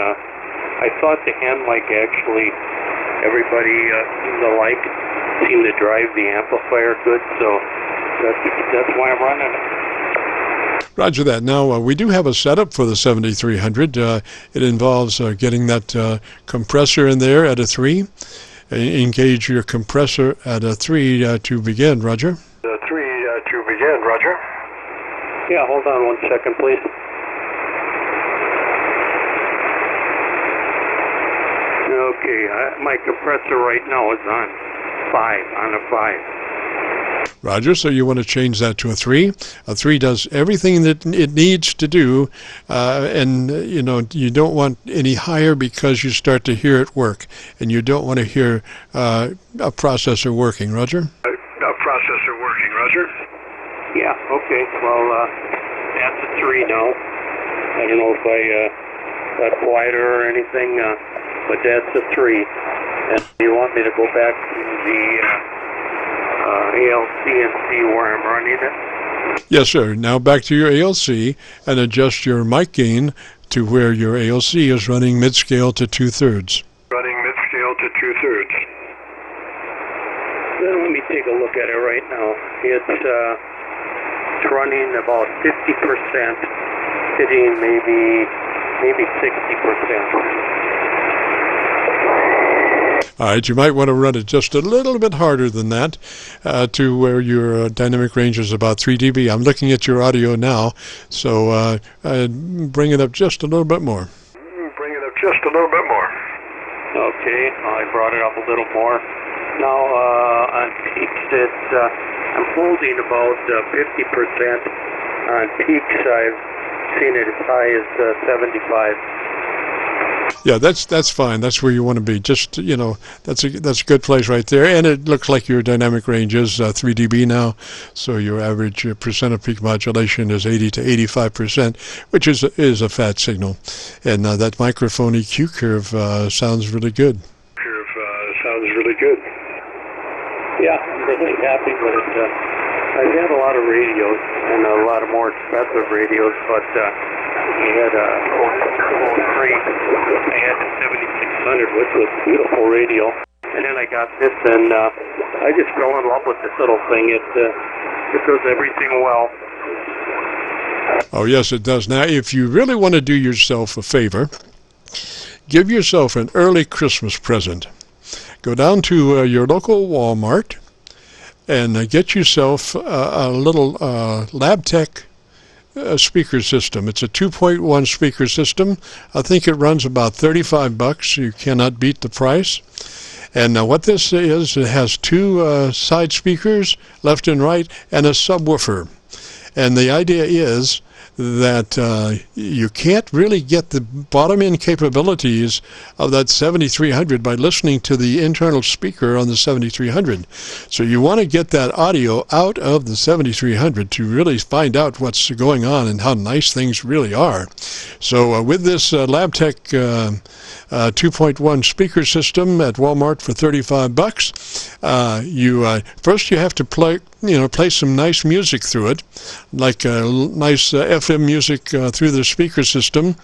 I thought the hand mic actually, everybody seemed to seemed to drive the amplifier good, so that's why I'm running it. Roger that. Now, we do have a setup for the 7300. It involves getting that compressor in there at a 3. Engage your compressor at a 3 to begin, Roger. 3 to begin, Roger. Yeah, hold on 1 second, please. Okay, my compressor right now is on a 5. Roger, so you want to change that to a 3. A 3 does everything that it needs to do, and you don't want any higher because you start to hear it work, and you don't want to hear a processor working. Roger? A processor working, Roger. Yeah, okay, well, that's a 3 now. I don't know if I got quieter or anything, but that's a 3. And you want me to go back to the ALC and see where I'm running it? Yes, sir. Now back to your ALC and adjust your mic gain to where your ALC is running mid-scale to 2/3. Running mid-scale to 2/3. Then let me take a look at it right now. It's running about 50%, hitting maybe 60%. All right, you might want to run it just a little bit harder than that to where your dynamic range is about 3 dB. I'm looking at your audio now, so bring it up just a little bit more. Bring it up just a little bit more. Okay, I brought it up a little more. Now, on peaks, I'm holding about 50%. On peaks, I've seen it as high as 75. Yeah, that's fine. That's where you want to be. Just, that's a good place right there. And it looks like your dynamic range is 3 dB now. So your average percent of peak modulation is 80 to 85%, which is a fat signal. And that microphone EQ curve sounds really good. Sounds really good. Yeah, I'm really happy with it. I've had a lot of radios and a lot of more expensive radios, but we had a 03. I had the 7600, which was a beautiful radio. And then I got this, and I just fell in love with this little thing. It does everything well. Oh, yes, it does. Now, if you really want to do yourself a favor, give yourself an early Christmas present. Go down to your local Walmart and get yourself a little LabTech speaker system. It's a 2.1 speaker system. I think it runs about $35. You cannot beat the price. And what this is, it has 2 side speakers, left and right, and a subwoofer. And the idea is that you can't really get the bottom end capabilities of that 7300 by listening to the internal speaker on the 7300. So you want to get that audio out of the 7300 to really find out what's going on and how nice things really are. So with this LabTech 2.1 speaker system at Walmart for $35, first you have to play some nice music through it, like nice FM music through the speaker system,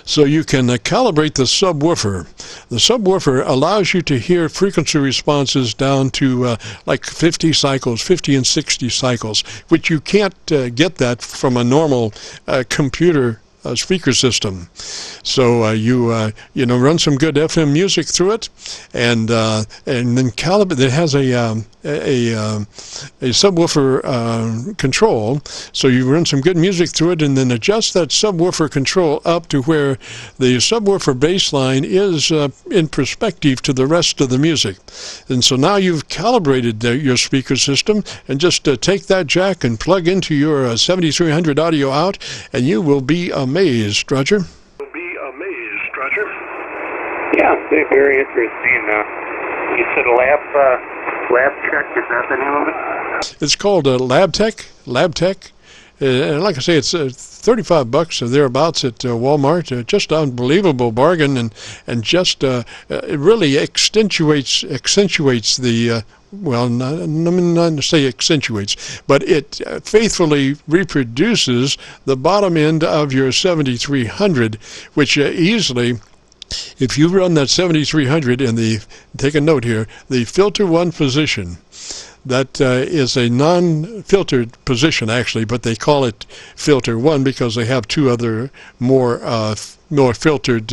so you can calibrate the subwoofer. The subwoofer allows you to hear frequency responses down to like 50 cycles, 50 and 60 cycles, which you can't get that from a normal computer speaker system. So you run some good FM music through it, and then calibrate. It has a subwoofer control. So you run some good music through it, and then adjust that subwoofer control up to where the subwoofer baseline is in perspective to the rest of the music. And so now you've calibrated your speaker system, and just take that jack and plug into your 7300 audio out, and you will be amazed, Roger. Yeah, very interesting. You said lab check, is that the name of it? It's called LabTech. And like I say, it's $35 or thereabouts at Walmart. Just unbelievable bargain, and just it really accentuates the not to say accentuates, but it faithfully reproduces the bottom end of your 7300, which easily, if you run that 7300 in take a note here, the filter 1 position, that is a non-filtered position actually, but they call it filter 1 because they have two other more filtered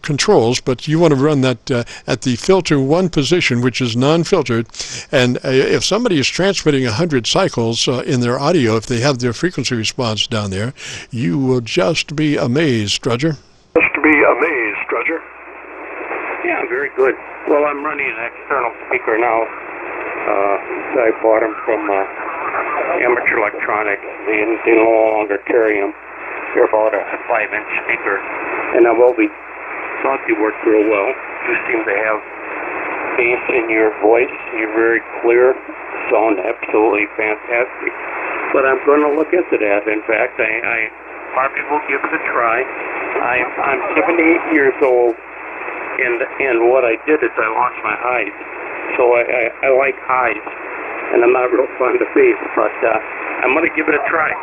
controls, but you want to run that at the filter 1 position, which is non-filtered. And if somebody is transmitting 100 cycles in their audio, if they have their frequency response down there, you will just be amazed, Roger. Yeah, very good. Well, I'm running an external speaker now. I bought them from Amateur Electronics. They no longer carry them. They're about a 5-inch speaker. And thought they worked real well. You seem to have bass in your voice. You're very clear. Sound absolutely fantastic. But I'm going to look into that. In fact, I probably will give it a try. I'm 78 years old. And what I did is I lost my highs. So I like highs, and I'm not real fond of bass, but I'm going to give it a try.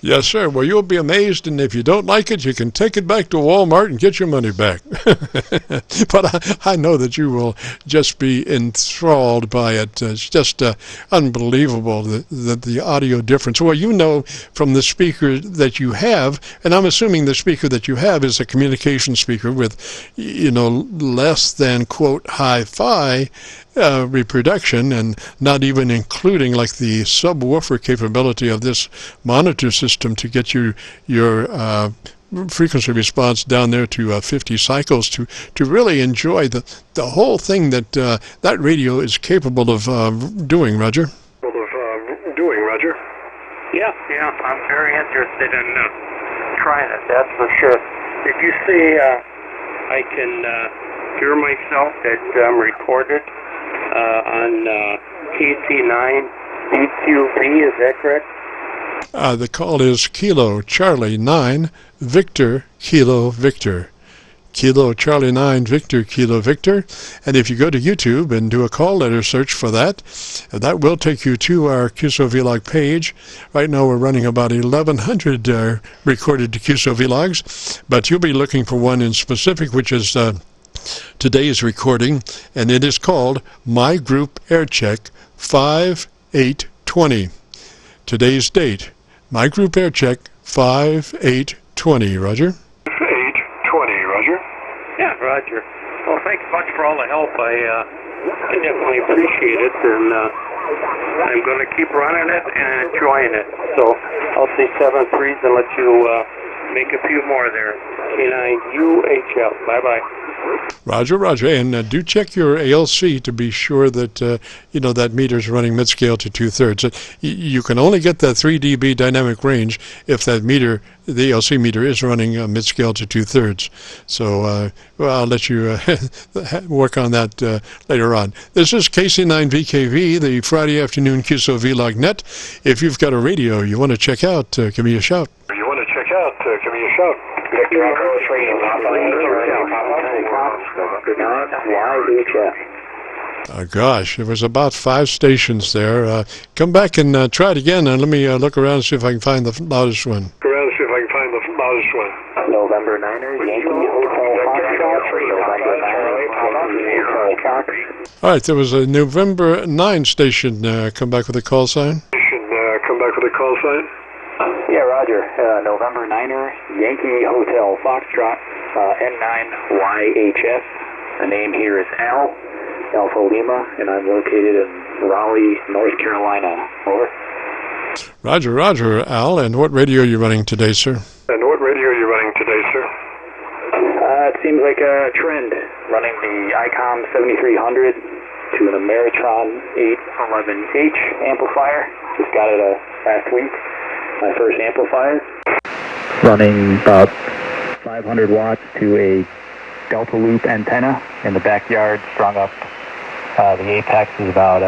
Yes, sir. Well, you'll be amazed, and if you don't like it, you can take it back to Walmart and get your money back. But I know that you will just be enthralled by it. It's just unbelievable, the audio difference. Well, you know from the speaker that you have, and I'm assuming the speaker that you have is a communication speaker with, less than, quote, hi-fi reproduction, and not even including like the subwoofer capability of this monitor system to get your frequency response down there to 50 cycles to really enjoy the whole thing that that radio is capable of doing, Roger. Yeah, I'm very interested in trying it, that's for sure. Did you say I can hear myself that I'm recorded on KC9VKV, is that correct? The call is Kilo Charlie 9 Victor Kilo Victor. Kilo Charlie 9 Victor Kilo Victor. And if you go to YouTube and do a call letter search for that will take you to our QSO-VLOG page. Right now we're running about 1,100 recorded QSO-VLOGs, but you'll be looking for one in specific, which is today's recording, and it is called My Group Aircheck 5820. Today's date, My Group Aircheck 5820. Roger? 5820, Roger. Yeah, Roger. Well, thanks much for all the help. I definitely appreciate it, and I'm going to keep running it and enjoying it. So I'll say 7 threes and let you make a few more there. K9UHL. Bye-bye. Roger, and do check your ALC to be sure that that meter's running mid-scale to 2/3. You can only get that 3 dB dynamic range if that meter, the ALC meter, is running mid-scale to 2/3. So I'll let you work on that later on. This is KC9VKV, the Friday afternoon QSO-VLOG net. If you've got a radio you want to check out, give me a shout. Gosh, there was about 5 stations there. Come back and try it again, and let me look around and see if I can find the loudest one. November 9er, Yankee Hotel Foxtrot. All right, there was a November 9 station. Come back with a call sign. Come back with a call sign. Yeah, November 9er, Yankee Hotel Foxtrot, N9YHS. The name here is Al, Alpha Lima, and I'm located in Raleigh, North Carolina. Over. Roger, roger, Al. And what radio are you running today, sir? And what radio are you running today, sir? It seems like a trend, running the ICOM 7300 to an Ameritron 811H amplifier. Just got it last week, my first amplifier. Running about 500 watts to a Delta Loop antenna in the backyard, strung up. The apex is about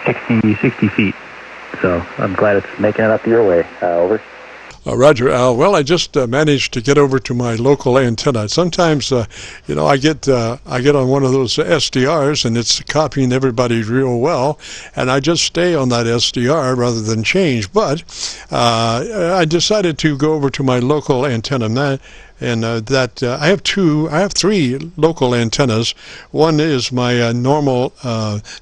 60 feet. So I'm glad it's making it up your way. Over. Roger, Al. Well, I just managed to get over to my local antenna. Sometimes, I get on one of those SDRs and it's copying everybody real well, and I just stay on that SDR rather than change. But I decided to go over to my local antenna. And I have three local antennas. One is my normal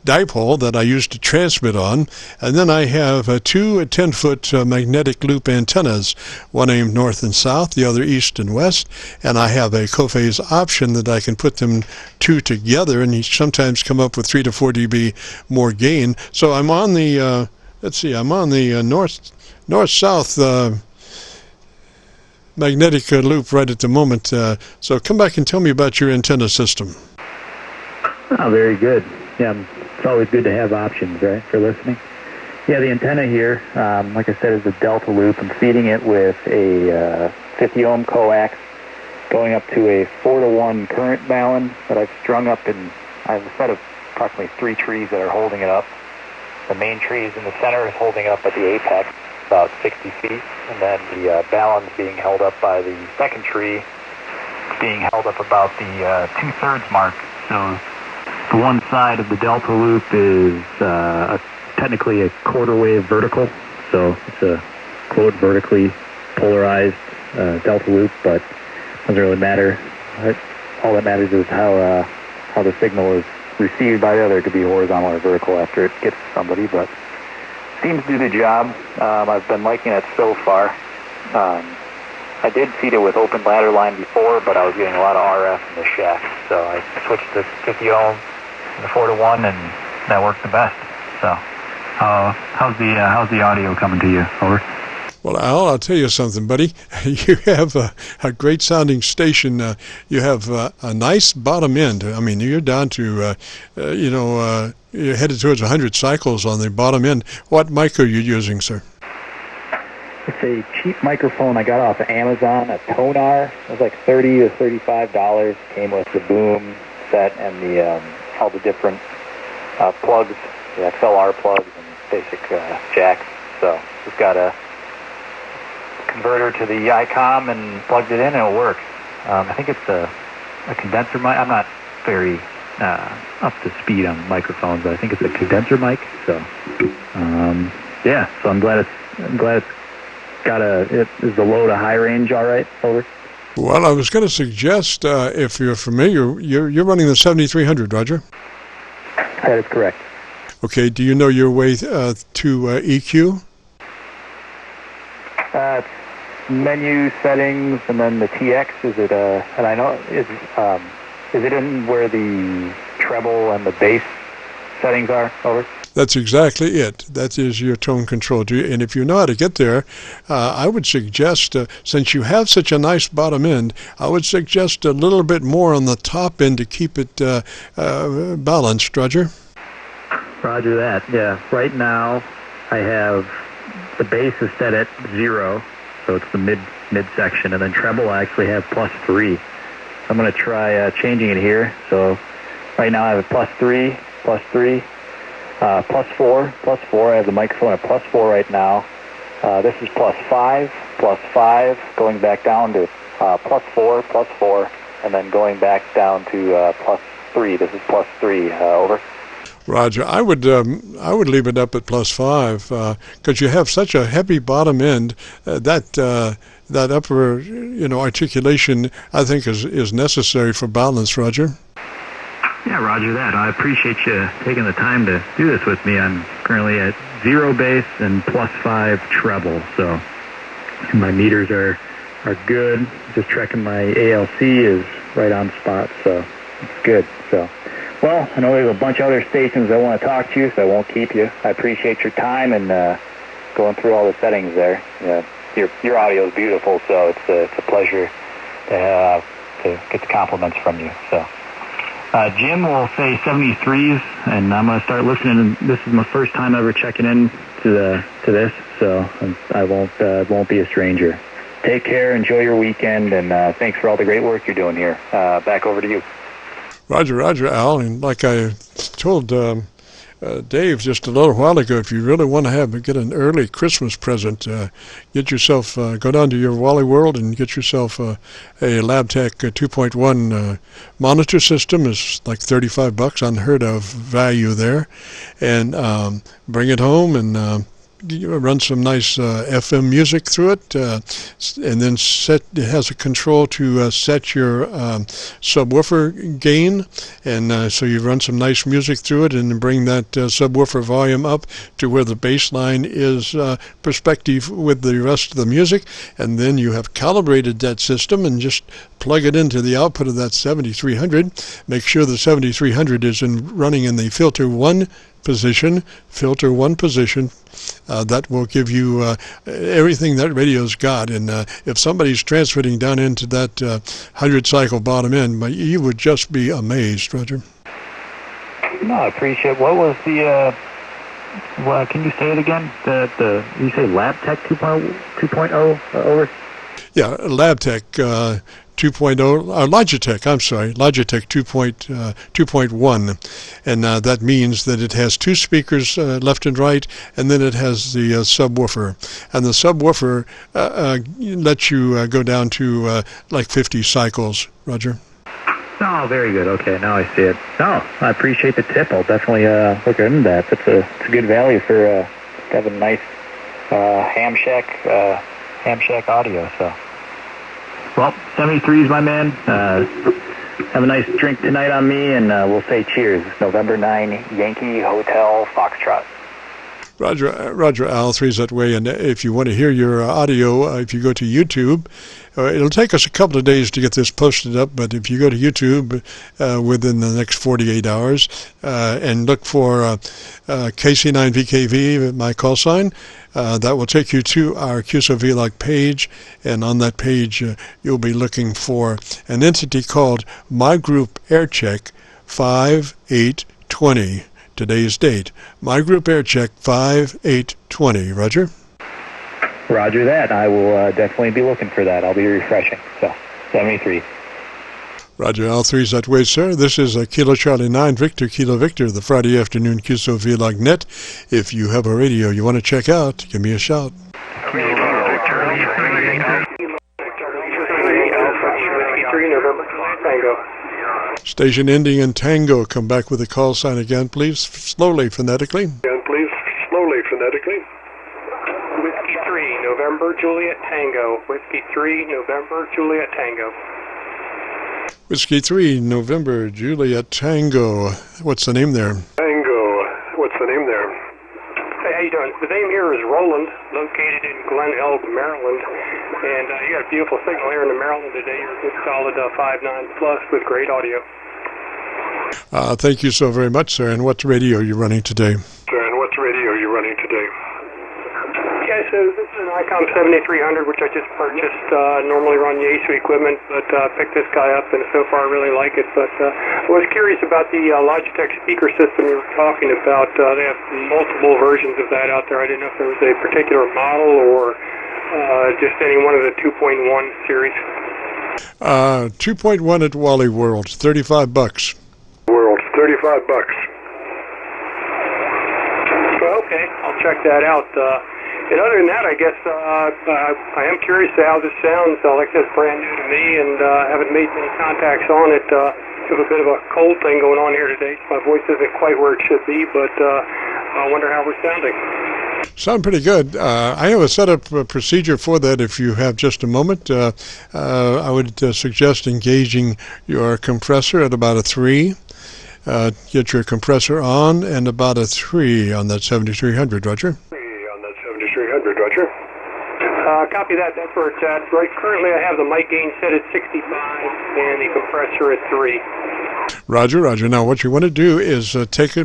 dipole that I use to transmit on, and then I have two 10-foot magnetic loop antennas, one aimed north and south, the other east and west, and I have a co-phase option that I can put them two together, and you sometimes come up with 3 to 4 dB more gain. So I'm on the north-south magnetic loop right at the moment. So come back and tell me about your antenna system. Oh, very good. Yeah, it's always good to have options, right, for listening. Yeah, the antenna here, like I said, is a Delta Loop. I'm feeding it with a 50 ohm coax, going up to a 4-to-1 current balun that I've strung up in. I have a set of approximately 3 trees that are holding it up. The main tree is in the center, is holding up at the apex, about 60 feet, and then the balun's being held up by the second tree, being held up about the 2/3 mark. So the one side of the Delta Loop is technically a quarter wave vertical, so it's a quote vertically polarized Delta Loop, but doesn't really matter. All that matters is how the signal is received by the other. It could be horizontal or vertical after it gets to somebody, but seems to do the job. I've been liking it so far. I did feed it with open ladder line before, but I was getting a lot of RF in the shaft, so I switched to 50 ohm and the 4-to-1, and that worked the best. So, how's the audio coming to you? Over. Well, Al, I'll tell you something, buddy. You have a great sounding station. You have a nice bottom end. I mean, you're down to, you're headed towards 100 cycles on the bottom end. What mic are you using, sir? It's a cheap microphone I got off of Amazon, a Tonar. It was like $30 to $35. Came with the boom set and the all the different plugs, the XLR plugs and basic jacks. So we've got a converter to the ICOM and plugged it in and it works. I think it's a condenser mic. I'm not very up to speed on microphones, but I think it's a condenser mic. So yeah, so I'm glad it's got is the low to high range all right? Over. Well, I was going to suggest if you're familiar, you're running the 7300, Roger. That is correct. Okay, do you know your way to EQ? It's menu settings and then the TX. Is it and I know is it in where the treble and the bass settings are? Over. That's exactly it. That is your tone control. And if you know how to get there, I would suggest, since you have such a nice bottom end, I would suggest a little bit more on the top end to keep it balanced, Roger. Roger that. Yeah. Right now, I have the bass is set at 0, so it's the mid section, and then treble I actually have +3. I'm going to try changing it here. So right now I have a +3, +3. +4. I have the microphone at +4 right now. This is +5, going back down to +4, and then going back down to +3. This is +3. Over. Roger, I would leave it up at +5 because you have such a heavy bottom end that upper articulation I think is necessary for balance. Roger. Yeah, roger that. I appreciate you taking the time to do this with me. I'm currently at 0 bass and +5 treble, so My meters are good. Just checking my ALC is right on spot, so it's good. So, well, I know there's a bunch of other stations I want to talk to you, so I won't keep you. I appreciate your time and going through all the settings there. Yeah, your audio is beautiful, so it's a pleasure to get the compliments from you. So, Jim will say 73s, and I'm going to start listening. This is my first time ever checking in to this, so I won't be a stranger. Take care, enjoy your weekend, and thanks for all the great work you're doing here. Back over to you. Roger, Al. And like I told Dave just a little while ago, if you really want to get an early Christmas present, get yourself, go down to your Wally World and get yourself a LabTech 2.1 monitor system. It's like $35, unheard of value there, and bring it home and run some nice FM music through it, and then it has a control to set your subwoofer gain, and so you run some nice music through it and bring that subwoofer volume up to where the bass line is perspective with the rest of the music, and then you have calibrated that system and just plug it into the output of that 7300. Make sure the 7300 is running in the filter 1 position. That will give you everything that radio's got, and if somebody's transmitting down into that 100 cycle bottom end, you would just be amazed, Roger. No, I appreciate. What was the? Can you say it again? You say LabTech 2.0 over? Yeah, LabTech 2.0, Logitech, I'm sorry, Logitech 2.1, and that means that it has two speakers left and right, and then it has the subwoofer, and the subwoofer lets you go down to like 50 cycles, Roger. Oh, very good. Okay, now I see it. No, I appreciate the tip. I'll definitely look into that. It's a good value for having nice ham shack audio, so. Well, 73s, my man. Have a nice drink tonight on me, and we'll say cheers. November 9, Yankee Hotel Foxtrot. Roger, Al, 3's that way. And if you want to hear your audio, if you go to YouTube, it'll take us a couple of days to get this posted up, but if you go to YouTube within the next 48 hours and look for KC9VKV, my call sign, that will take you to our QSO-VLOG page, and on that page you'll be looking for an entity called My Group Aircheck 5820. Today's date, My Group Aircheck 5820. Roger? Roger that. I will definitely be looking for that. I'll be refreshing. So, 73. Roger, all 3's that way, sir. This is Kilo Charlie 9 Victor, Kilo Victor, the Friday afternoon QSO-VLOG net. If you have a radio you want to check out, give me a shout. Station ending in Tango. Come back with a call sign again, please. Slowly, phonetically. Whiskey 3, November, Juliet, Tango. Whiskey 3, November, Juliet, Tango. Whiskey 3, November, Juliet, Tango. What's the name there? Hey, how you doing? The name here is Roland, located in Glen Elg, Maryland. And you got a beautiful signal here in Maryland today. You're a good solid 5.9 plus with great audio. Thank you so very much, sir. And what radio are you running today? Yeah, so this is an ICOM 7300, which I just purchased. Normally run Yaesu equipment, but picked this guy up, and so far I really like it. But I was curious about the Logitech speaker system you were talking about. They have multiple versions of that out there. I didn't know if there was a particular model or just any one of the 2.1 series. 2.1 at Wally World, $35. Okay, I'll check that out. And other than that, I guess I am curious to how this sounds. Like I said, it's brand new to me, and haven't made many contacts on it. Have a bit of a cold thing going on here today. My voice isn't quite where it should be, but I wonder how we're sounding. Sound pretty good. I have a setup procedure for that if you have just a moment. I would suggest engaging your compressor at about a 3. Get your compressor on and about a 3 on that 7300, Roger. Copy that. That's where it's at. Right. Currently, I have the mic gain set at 65 and the compressor at 3. Roger, Roger. Now, what you want to do is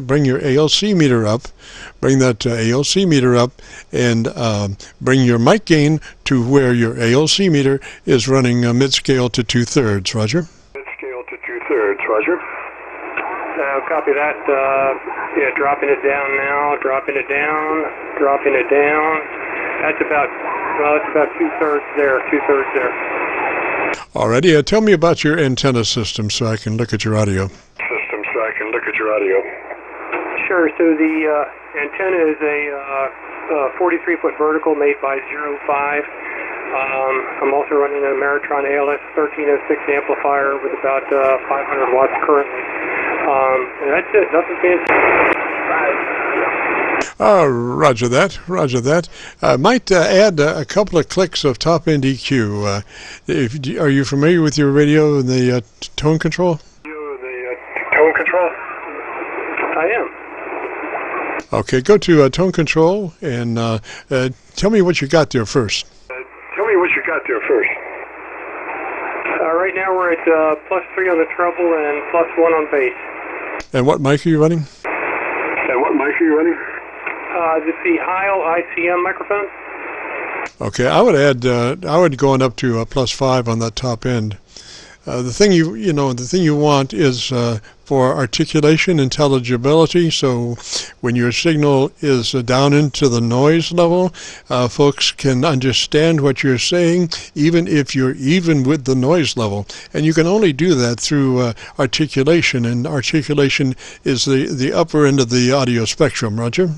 bring your ALC meter up, bring that ALC meter up, and bring your mic gain to where your ALC meter is running mid-scale to 2/3. Roger. Mid-scale to 2/3. Roger. Copy that. Yeah, dropping it down now. Dropping it down. Dropping it down. That's about 2/3 there. 2/3 there. Alrighty, tell me about your antenna system so I can look at your audio. Sure, so the antenna is a 43-foot vertical made by 05. I'm also running an Ameritron ALS 1306 amplifier with about 500 watts currently. And that's it, nothing fancy. Roger that, Roger that. Might add a couple of clicks of top-end EQ. Are you familiar with your radio and the tone control? I am. Okay, go to tone control and tell me what you got there first. Right now we're at +3 on the treble and +1 on bass. And what mic are you running? The Heil ICM microphone. Okay, I would add. I would go on up to +5 on that top end. The thing you want is for articulation, intelligibility. So when your signal is down into the noise level, folks can understand what you're saying, even if you're even with the noise level. And you can only do that through articulation, and articulation is the upper end of the audio spectrum. Roger.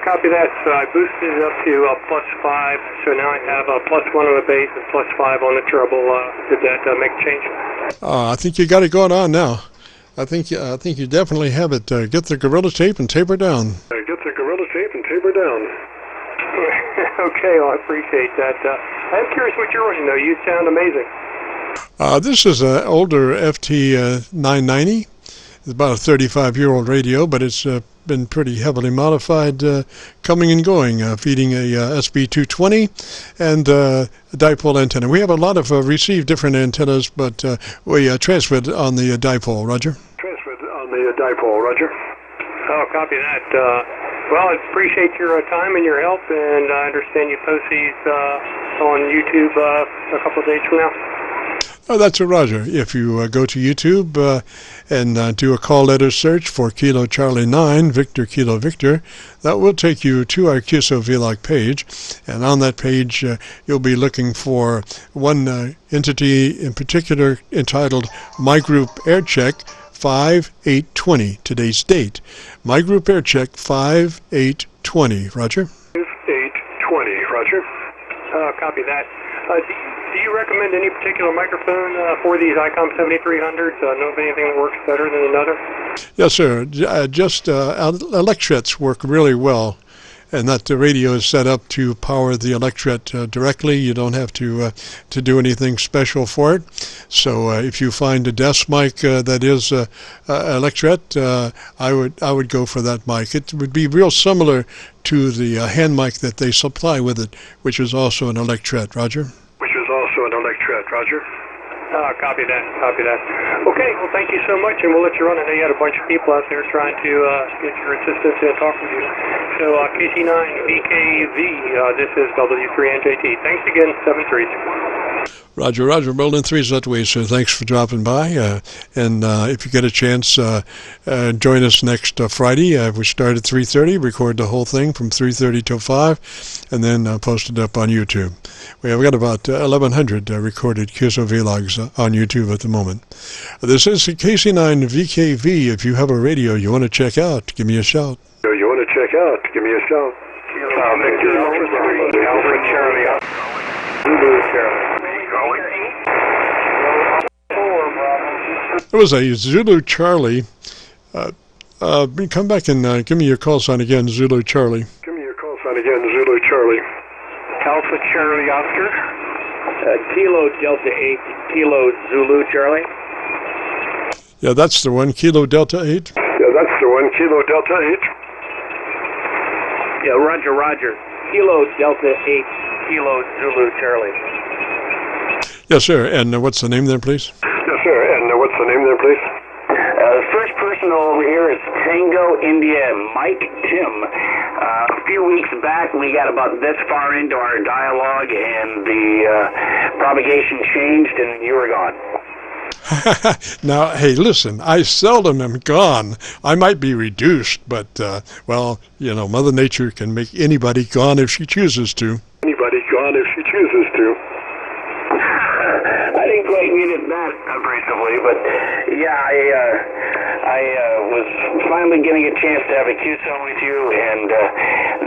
Copy that. So I boosted it up to +5. So now I have +1 on the bass and +5 on the treble. Did that make a change? I think you got it going on now. I think you definitely have it. Get the Gorilla Tape and taper down. Okay, well, I appreciate that. I'm curious what you're running, though. You sound amazing. This is an older FT990. It's about a 35-year-old radio, but it's been pretty heavily modified, coming and going, feeding a SB220 and a dipole antenna. We have a lot of received different antennas, but we transferred on the dipole. Roger. Oh, copy that. Well, I appreciate your time and your help, and I understand you post these on YouTube a couple of days from now. Oh, that's a Roger. If you go to YouTube and do a call letter search for Kilo Charlie 9, Victor Kilo Victor, that will take you to our QSO-VLOG page. And on that page, you'll be looking for one entity in particular entitled My Group Aircheck 5820, today's date. My Group Aircheck 5820. Roger? 5820, Roger. Copy that. Do you recommend any particular microphone for these ICOM 7300s? Know of anything that works better than another? Yes, sir. Just electrets work really well, and that the radio is set up to power the electret directly. You don't have to do anything special for it. So if you find a desk mic that is electret, I would go for that mic. It would be real similar to the hand mic that they supply with it, which is also an electret. Roger. Copy that. Okay, well, thank you so much, and we'll let you run. I know you had a bunch of people out there trying to get your assistance and talk with you. So, KC9VKV, this is W3NJT. Thanks again, 7-3. Roger, rolling threes that way, so thanks for dropping by. And if you get a chance, join us next Friday. We start at 3:30, record the whole thing from 3:30 till 5, and then post it up on YouTube. We've got about 1,100 recorded QSO-VLOGs on YouTube at the moment. This is KC9VKV. If you have a radio you want to check out, give me a shout. It was a Zulu Charlie. Come back and give me your call sign again, Zulu Charlie. Alpha Charlie Oscar. Kilo Delta 8, Kilo Zulu Charlie. Yeah, that's the one, Kilo Delta 8. Yeah, Roger. Kilo Delta 8, Kilo Zulu Charlie. Yes, sir. And what's the name there, please? Yes, sir. And what's the name there, please? The first person over here is Tango India Mike Tim. A few weeks back, we got about this far into our dialogue, and the propagation changed, and you were gone. Now, hey, listen, I seldom am gone. I might be reduced, but, well, you know, Mother Nature can make anybody gone if she chooses to. Anybody gone if she chooses to. I didn't quite mean it that abrasively, but yeah, I was finally getting a chance to have a QSO with you, and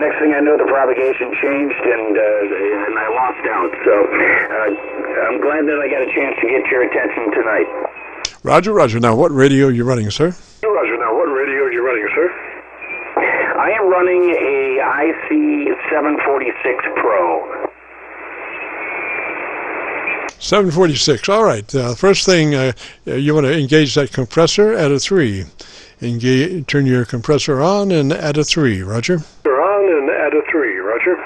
next thing I know, the propagation changed, and I lost out. So I'm glad that I got a chance to get your attention tonight. Roger, roger. Now, what radio are you running, sir? Roger. Now, what radio are you running, sir? I am running a IC746 Pro. 746. All right. First thing, you want to engage that compressor at a 3. Turn your compressor on and add a 3. Roger. On and add a 3. Roger.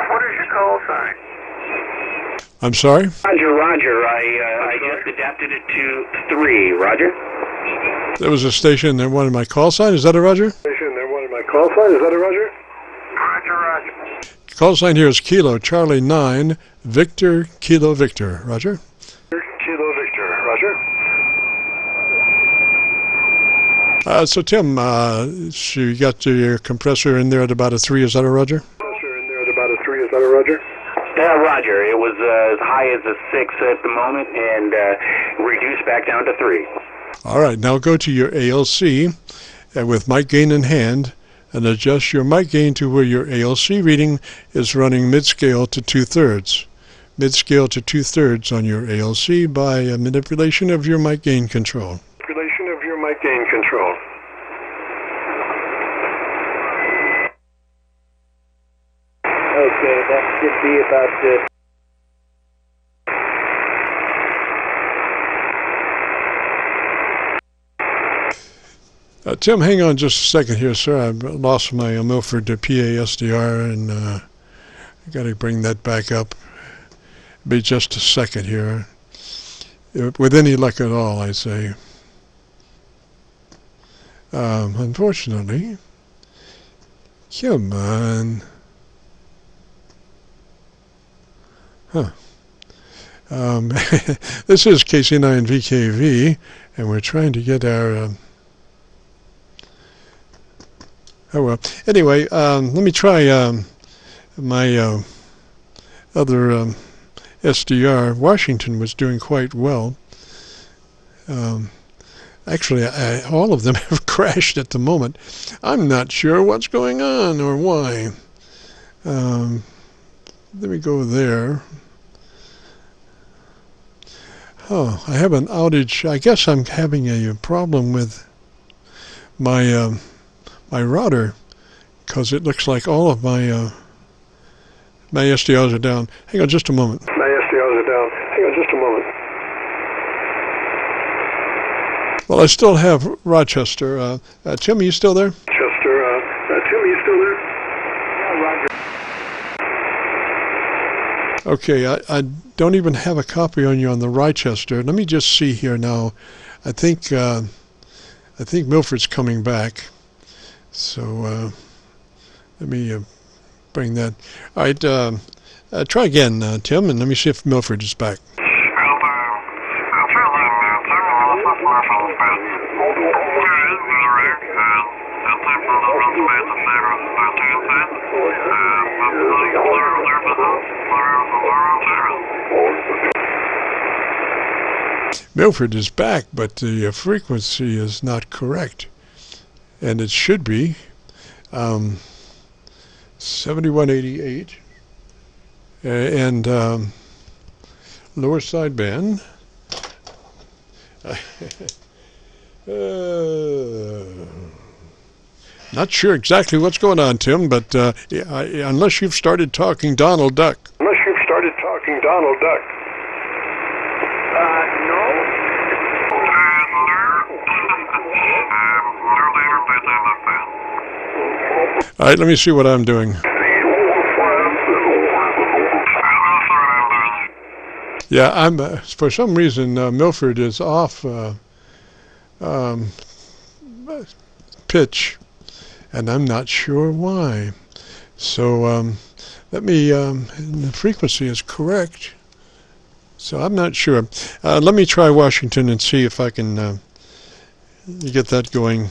What is your call sign? I'm sorry? Roger, roger. I just adapted it to 3. Roger. There was a station that wanted my call sign. Is that a Roger? Station that wanted my call sign. Is that a Roger? Roger, roger. Call sign here is Kilo Charlie 9 Victor Kilo Victor. Roger. Kilo Victor. Roger. So Tim, so you got your compressor in there at about a 3. Is that a Roger? Compressor in there at about a 3. Is that a Roger? Roger. It was as high as a 6 at the moment, and reduced back down to 3. All right. Now go to your ALC with mic gain in hand, and adjust your mic gain to where your ALC reading is running mid-scale to 2/3. Mid-scale to 2/3 on your ALC by a manipulation of your mic gain control. Manipulation of your mic gain control. Okay, that should be about this. Tim, hang on just a second here, sir. I lost my Milford to PASDR, and I got to bring that back up. Be just a second here. With any luck at all, I say. Unfortunately, come on. Huh. This is KC9VKV, and we're trying to get our... Oh well. Anyway, let me try my other SDR. Washington was doing quite well. Actually, all of them have crashed at the moment. I'm not sure what's going on or why. Let me go there. Oh, I have an outage. I guess I'm having a problem with my my router, because it looks like all of my my SDRs are down. Hang on just a moment. My SDRs are down. Hang on just a moment. Well, I still have Rochester. Tim, are you still there? Tim, are you still there? Yeah, Roger. Okay, I don't even have a copy on you on the Rochester. Let me just see here now. I think Milford's coming back. So let me bring that. All right, try again, Tim, and let me see if Milford is back. Milford is back, but the frequency is not correct. And it should be 7188 and lower sideband. Not sure exactly what's going on, Tim, but unless you've started talking Donald Duck. Unless you've started talking Donald Duck. No. All right, let me see what I'm doing. Yeah, I'm for some reason Milford is off pitch, and I'm not sure why. So let me. The frequency is correct, so I'm not sure. Let me try Washington and see if I can get that going.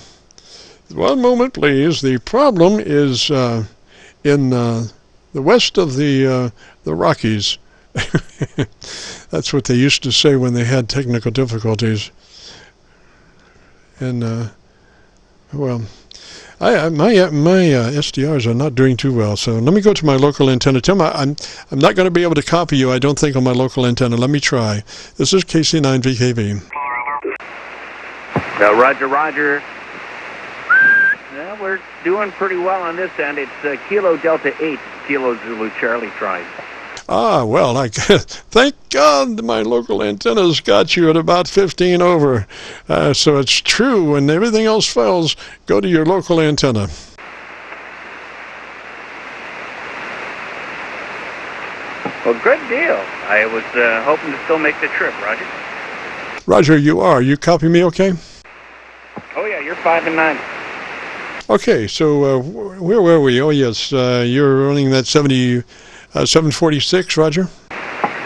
One moment, please. The problem is in the west of the Rockies. That's what they used to say when they had technical difficulties. And well, my SDRs are not doing too well. So let me go to my local antenna. Tim, I'm not going to be able to copy you, I don't think, on my local antenna. Let me try. This is KC9VKV. Roger, Roger. Well, we're doing pretty well on this end. It's Kilo Delta 8, Kilo Zulu Charlie trying. Ah, well, thank God my local antenna's got you at about 15 over. So it's true, when everything else fails, go to your local antenna. Well, good deal. I was hoping to still make the trip, Roger. Roger, you are. You copy me okay? Oh, yeah, you're 5 and 9. Okay, so where were we? Oh, yes, you're running that 746, Roger?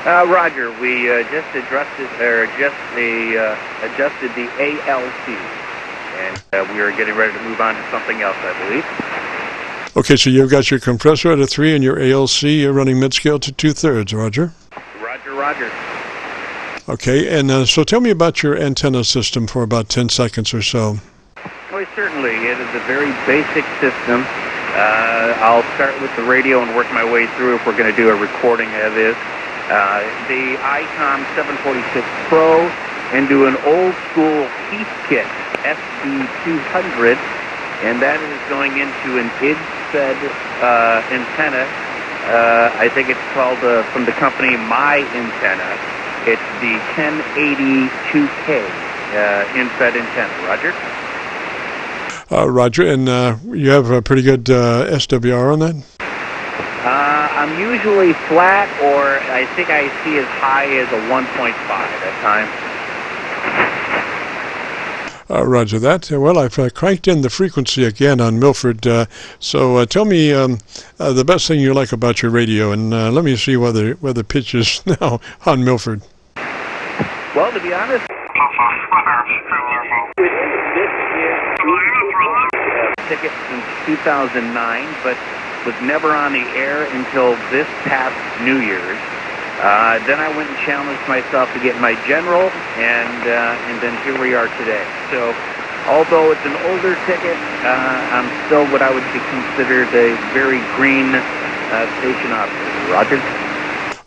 Roger, we just adjusted the ALC, and we are getting ready to move on to something else, I believe. Okay, so you've got your compressor at a 3 and your ALC, you're running mid-scale to 2/3, Roger? Roger, Roger. Okay, and so tell me about your antenna system for about 10 seconds or so. Oh, certainly. It is a very basic system. I'll start with the radio and work my way through if we're going to do a recording of this. The ICOM 746 Pro, and do an old school KITE SB200, and that is going into an IDS-fed antenna. I think it's called, from the company, My Antenna. It's the 1082K in-fed antenna. Roger? Roger, and you have a pretty good SWR on that? I'm usually flat, or I think I see as high as a 1.5 at times. Roger that. Well, I've cranked in the frequency again on Milford, so tell me the best thing you like about your radio, and let me see whether the pitch is now on Milford. Well, to be honest, ticket since 2009, but was never on the air until this past New Year's. Then I went and challenged myself to get my general, and then here we are today. So, although it's an older ticket, I'm still what I would consider a very green station operator. Roger?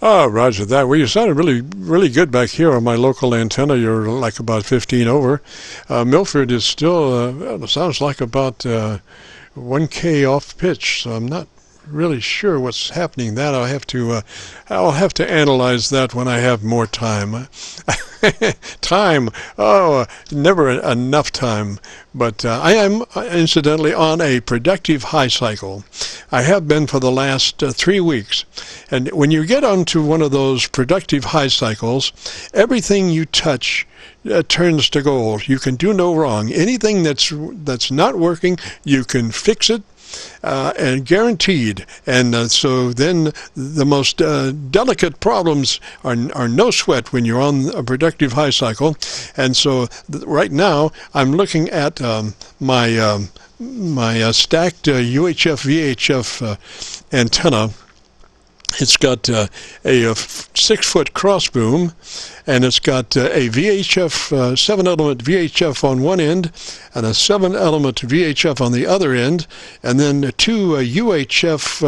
Oh, roger that. Well, you sounded really good back here on my local antenna. You're like about 15 over. Milford is still, well, it sounds like about 1K off pitch, so I'm not really sure what's happening. That I'll have to analyze that when I have more time. Time, oh, never enough time. But I am incidentally on a productive high cycle. I have been for the last 3 weeks. And when you get onto one of those productive high cycles, everything you touch turns to gold. You can do no wrong. Anything that's not working, you can fix it. And guaranteed, and so then the most delicate problems are no sweat when you're on a productive high cycle. And so right now I'm looking at my stacked UHF VHF antenna. It's got a 6-foot crossboom, and it's got a VHF, 7-element VHF on one end, and a 7-element VHF on the other end, and then two UHF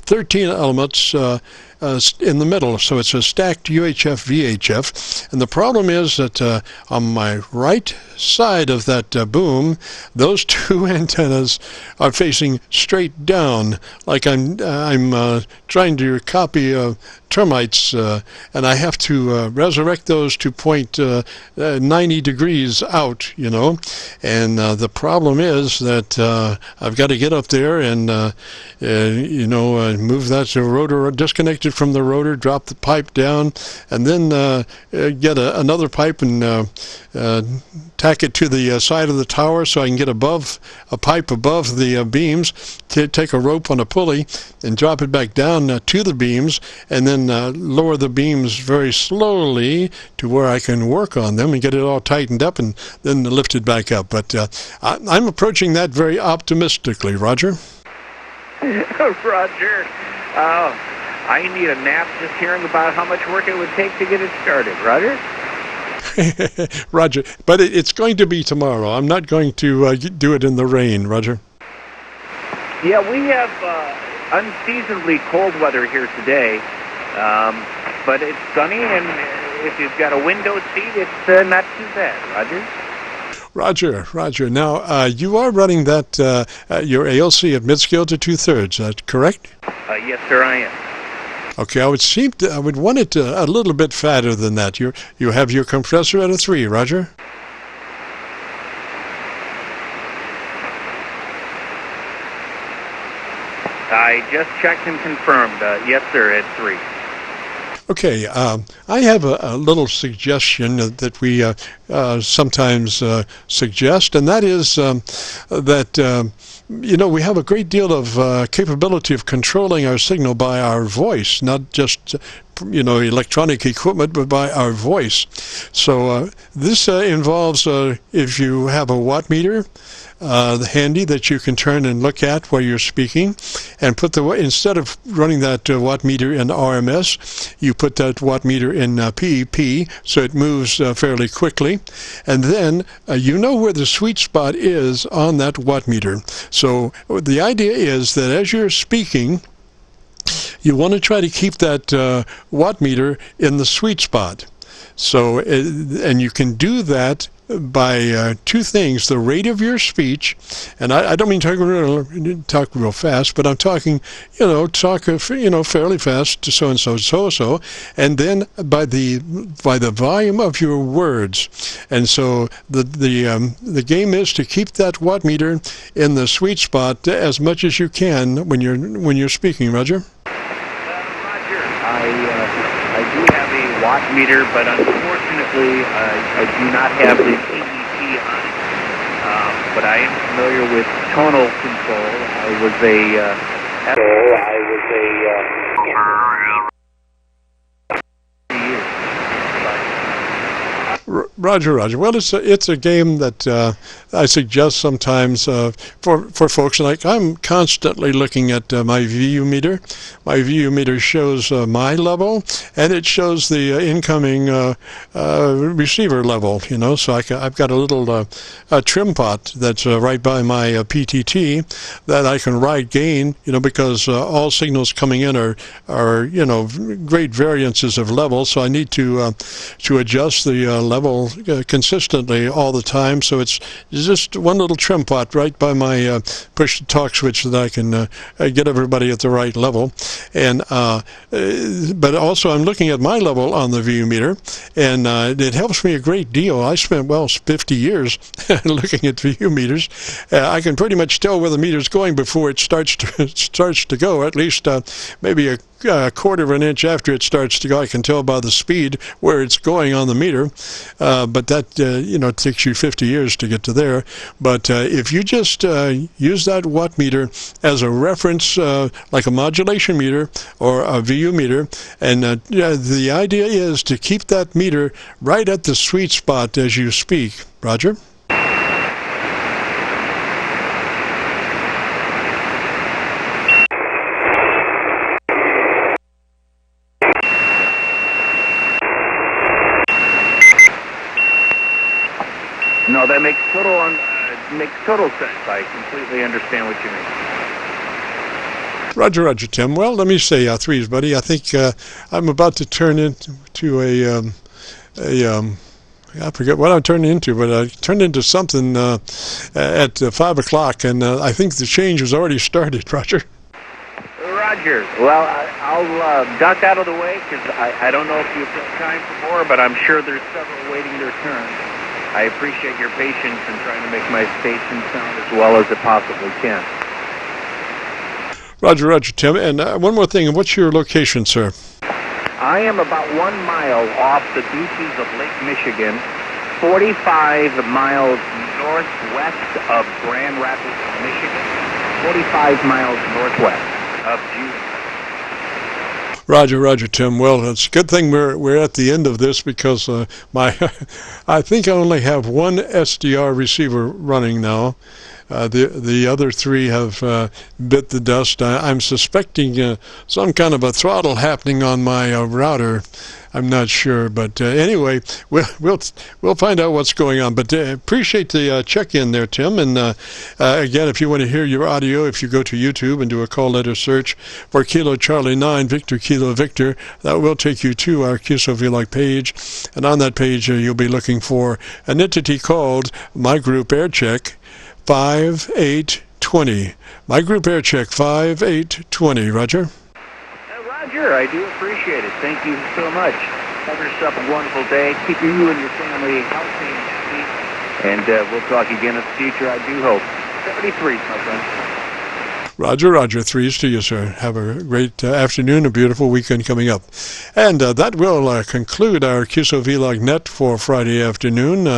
13 elements in the middle, so it's a stacked UHF VHF, and the problem is that on my right side of that boom, those two antennas are facing straight down, like I'm trying to copy termites, and I have to resurrect those to point 90 degrees out, you know, and the problem is that I've got to get up there and you know, move that rotor, disconnect it from the rotor, drop the pipe down, and then get another pipe and tack it to the side of the tower so I can get a pipe above the beams, take a rope on a pulley and drop it back down to the beams, and then lower the beams very slowly to where I can work on them and get it all tightened up and then lift it back up. But I'm approaching that very optimistically, Roger. Roger, I need a nap just hearing about how much work it would take to get it started. Roger? Roger, but it's going to be tomorrow. I'm not going to do it in the rain, Roger. Yeah, we have unseasonably cold weather here today, but it's sunny, and if you've got a window seat, it's not too bad. Roger? Roger. Now, you are running that your ALC at mid-scale to 2/3, that's correct? Yes, sir, I am. Okay, I would want it a little bit fatter than that. You have your compressor at a 3, Roger? I just checked and confirmed. Yes, sir, at 3. Okay, I have a little suggestion that we sometimes suggest, and that is that you know, we have a great deal of capability of controlling our signal by our voice, not just you know, electronic equipment, but by our voice. So this involves if you have a watt meter handy that you can turn and look at while you're speaking, and put instead of running that watt meter in RMS, you put that watt meter in PEP, so it moves fairly quickly, and then you know where the sweet spot is on that watt meter. So the idea is that as you're speaking, you want to try to keep that watt meter in the sweet spot. So, and you can do that by two things: the rate of your speech, and I don't mean talk real fast, but I'm talking, talk fairly fast, so and so, and then by the volume of your words. And so the game is to keep that watt meter in the sweet spot as much as you can when you're speaking, Roger. Roger, I do have a watt meter, but unfortunately I do not have the PEP on it. But I am familiar with tonal control. I was Roger. Well, it's a game that I suggest sometimes for folks. Like, I'm constantly looking at my VU meter. My VU meter shows my level, and it shows the incoming receiver level. So I've got a little trim pot that's right by my PTT that I can ride gain. Because all signals coming in are great variances of level. So I need to adjust the level consistently all the time. So it's just one little trim pot right by my push to talk switch that I can get everybody at the right level. And but also I'm looking at my level on the VU meter, and it helps me a great deal. I spent 50 years looking at VU meters. I can pretty much tell where the meter's going before it starts to go. At least maybe a quarter of an inch after it starts to go, I can tell by the speed where it's going on the meter. But that it takes you 50 years to get to there. But if you just use that watt meter as a reference, like a modulation meter or a VU meter, and the idea is to keep that meter right at the sweet spot as you speak. Roger? No, that makes total sense. I completely understand what you mean. Roger, Roger, Tim. Well, let me say, threes, buddy. I think I'm about to turn into I forget what I'm turning into, but I turned into something at 5 o'clock, and I think the change has already started, Roger. Roger. Well, I'll duck out of the way because I don't know if you've got time for more, but I'm sure there's several waiting their turn. I appreciate your patience in trying to make my station sound as well as it possibly can. Roger, Roger, Tim. And one more thing. What's your location, sir? I am about 1 mile off the beaches of Lake Michigan, 45 miles northwest of Grand Rapids, Michigan, 45 miles northwest of June. Roger, Roger, Tim. Well, it's a good thing we're at the end of this because I think I only have one SDR receiver running now. The other three have bit the dust. I'm suspecting some kind of a throttle happening on my router. I'm not sure, but anyway, we'll find out what's going on. But appreciate the check-in there, Tim. And again, if you want to hear your audio, if you go to YouTube and do a call letter search for Kilo Charlie 9 Victor Kilo Victor, that will take you to our QSO-VLOG page. And on that page, you'll be looking for an entity called My Group Aircheck 5820. My Group Aircheck 5820. Roger? Roger, I do appreciate it. Thank you so much. Have yourself a wonderful day. Keep you and your family healthy and happy. And we'll talk again in the future, I do hope. 73, my friend. Roger, Roger. Threes to you, sir. Have a great afternoon, a beautiful weekend coming up. And that will conclude our QSO-VLOG Net for Friday afternoon.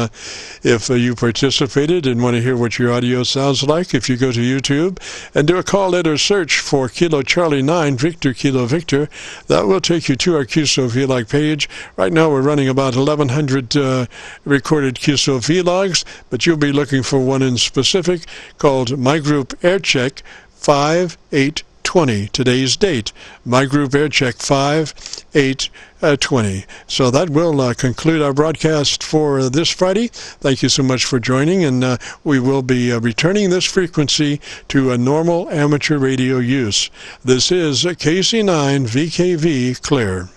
If you participated and want to hear what your audio sounds like, if you go to YouTube and do a call letter search for Kilo Charlie 9 Victor Kilo Victor, that will take you to our QSO-VLOG page. Right now we're running about 1,100 recorded QSO-VLOGs, but you'll be looking for one in specific called My Group Aircheck 5820. Today's date, My Group Aircheck 5820. So that will conclude our broadcast for this Friday. Thank you so much for joining, and we will be returning this frequency to a normal amateur radio use. This is KC9VKV Clear.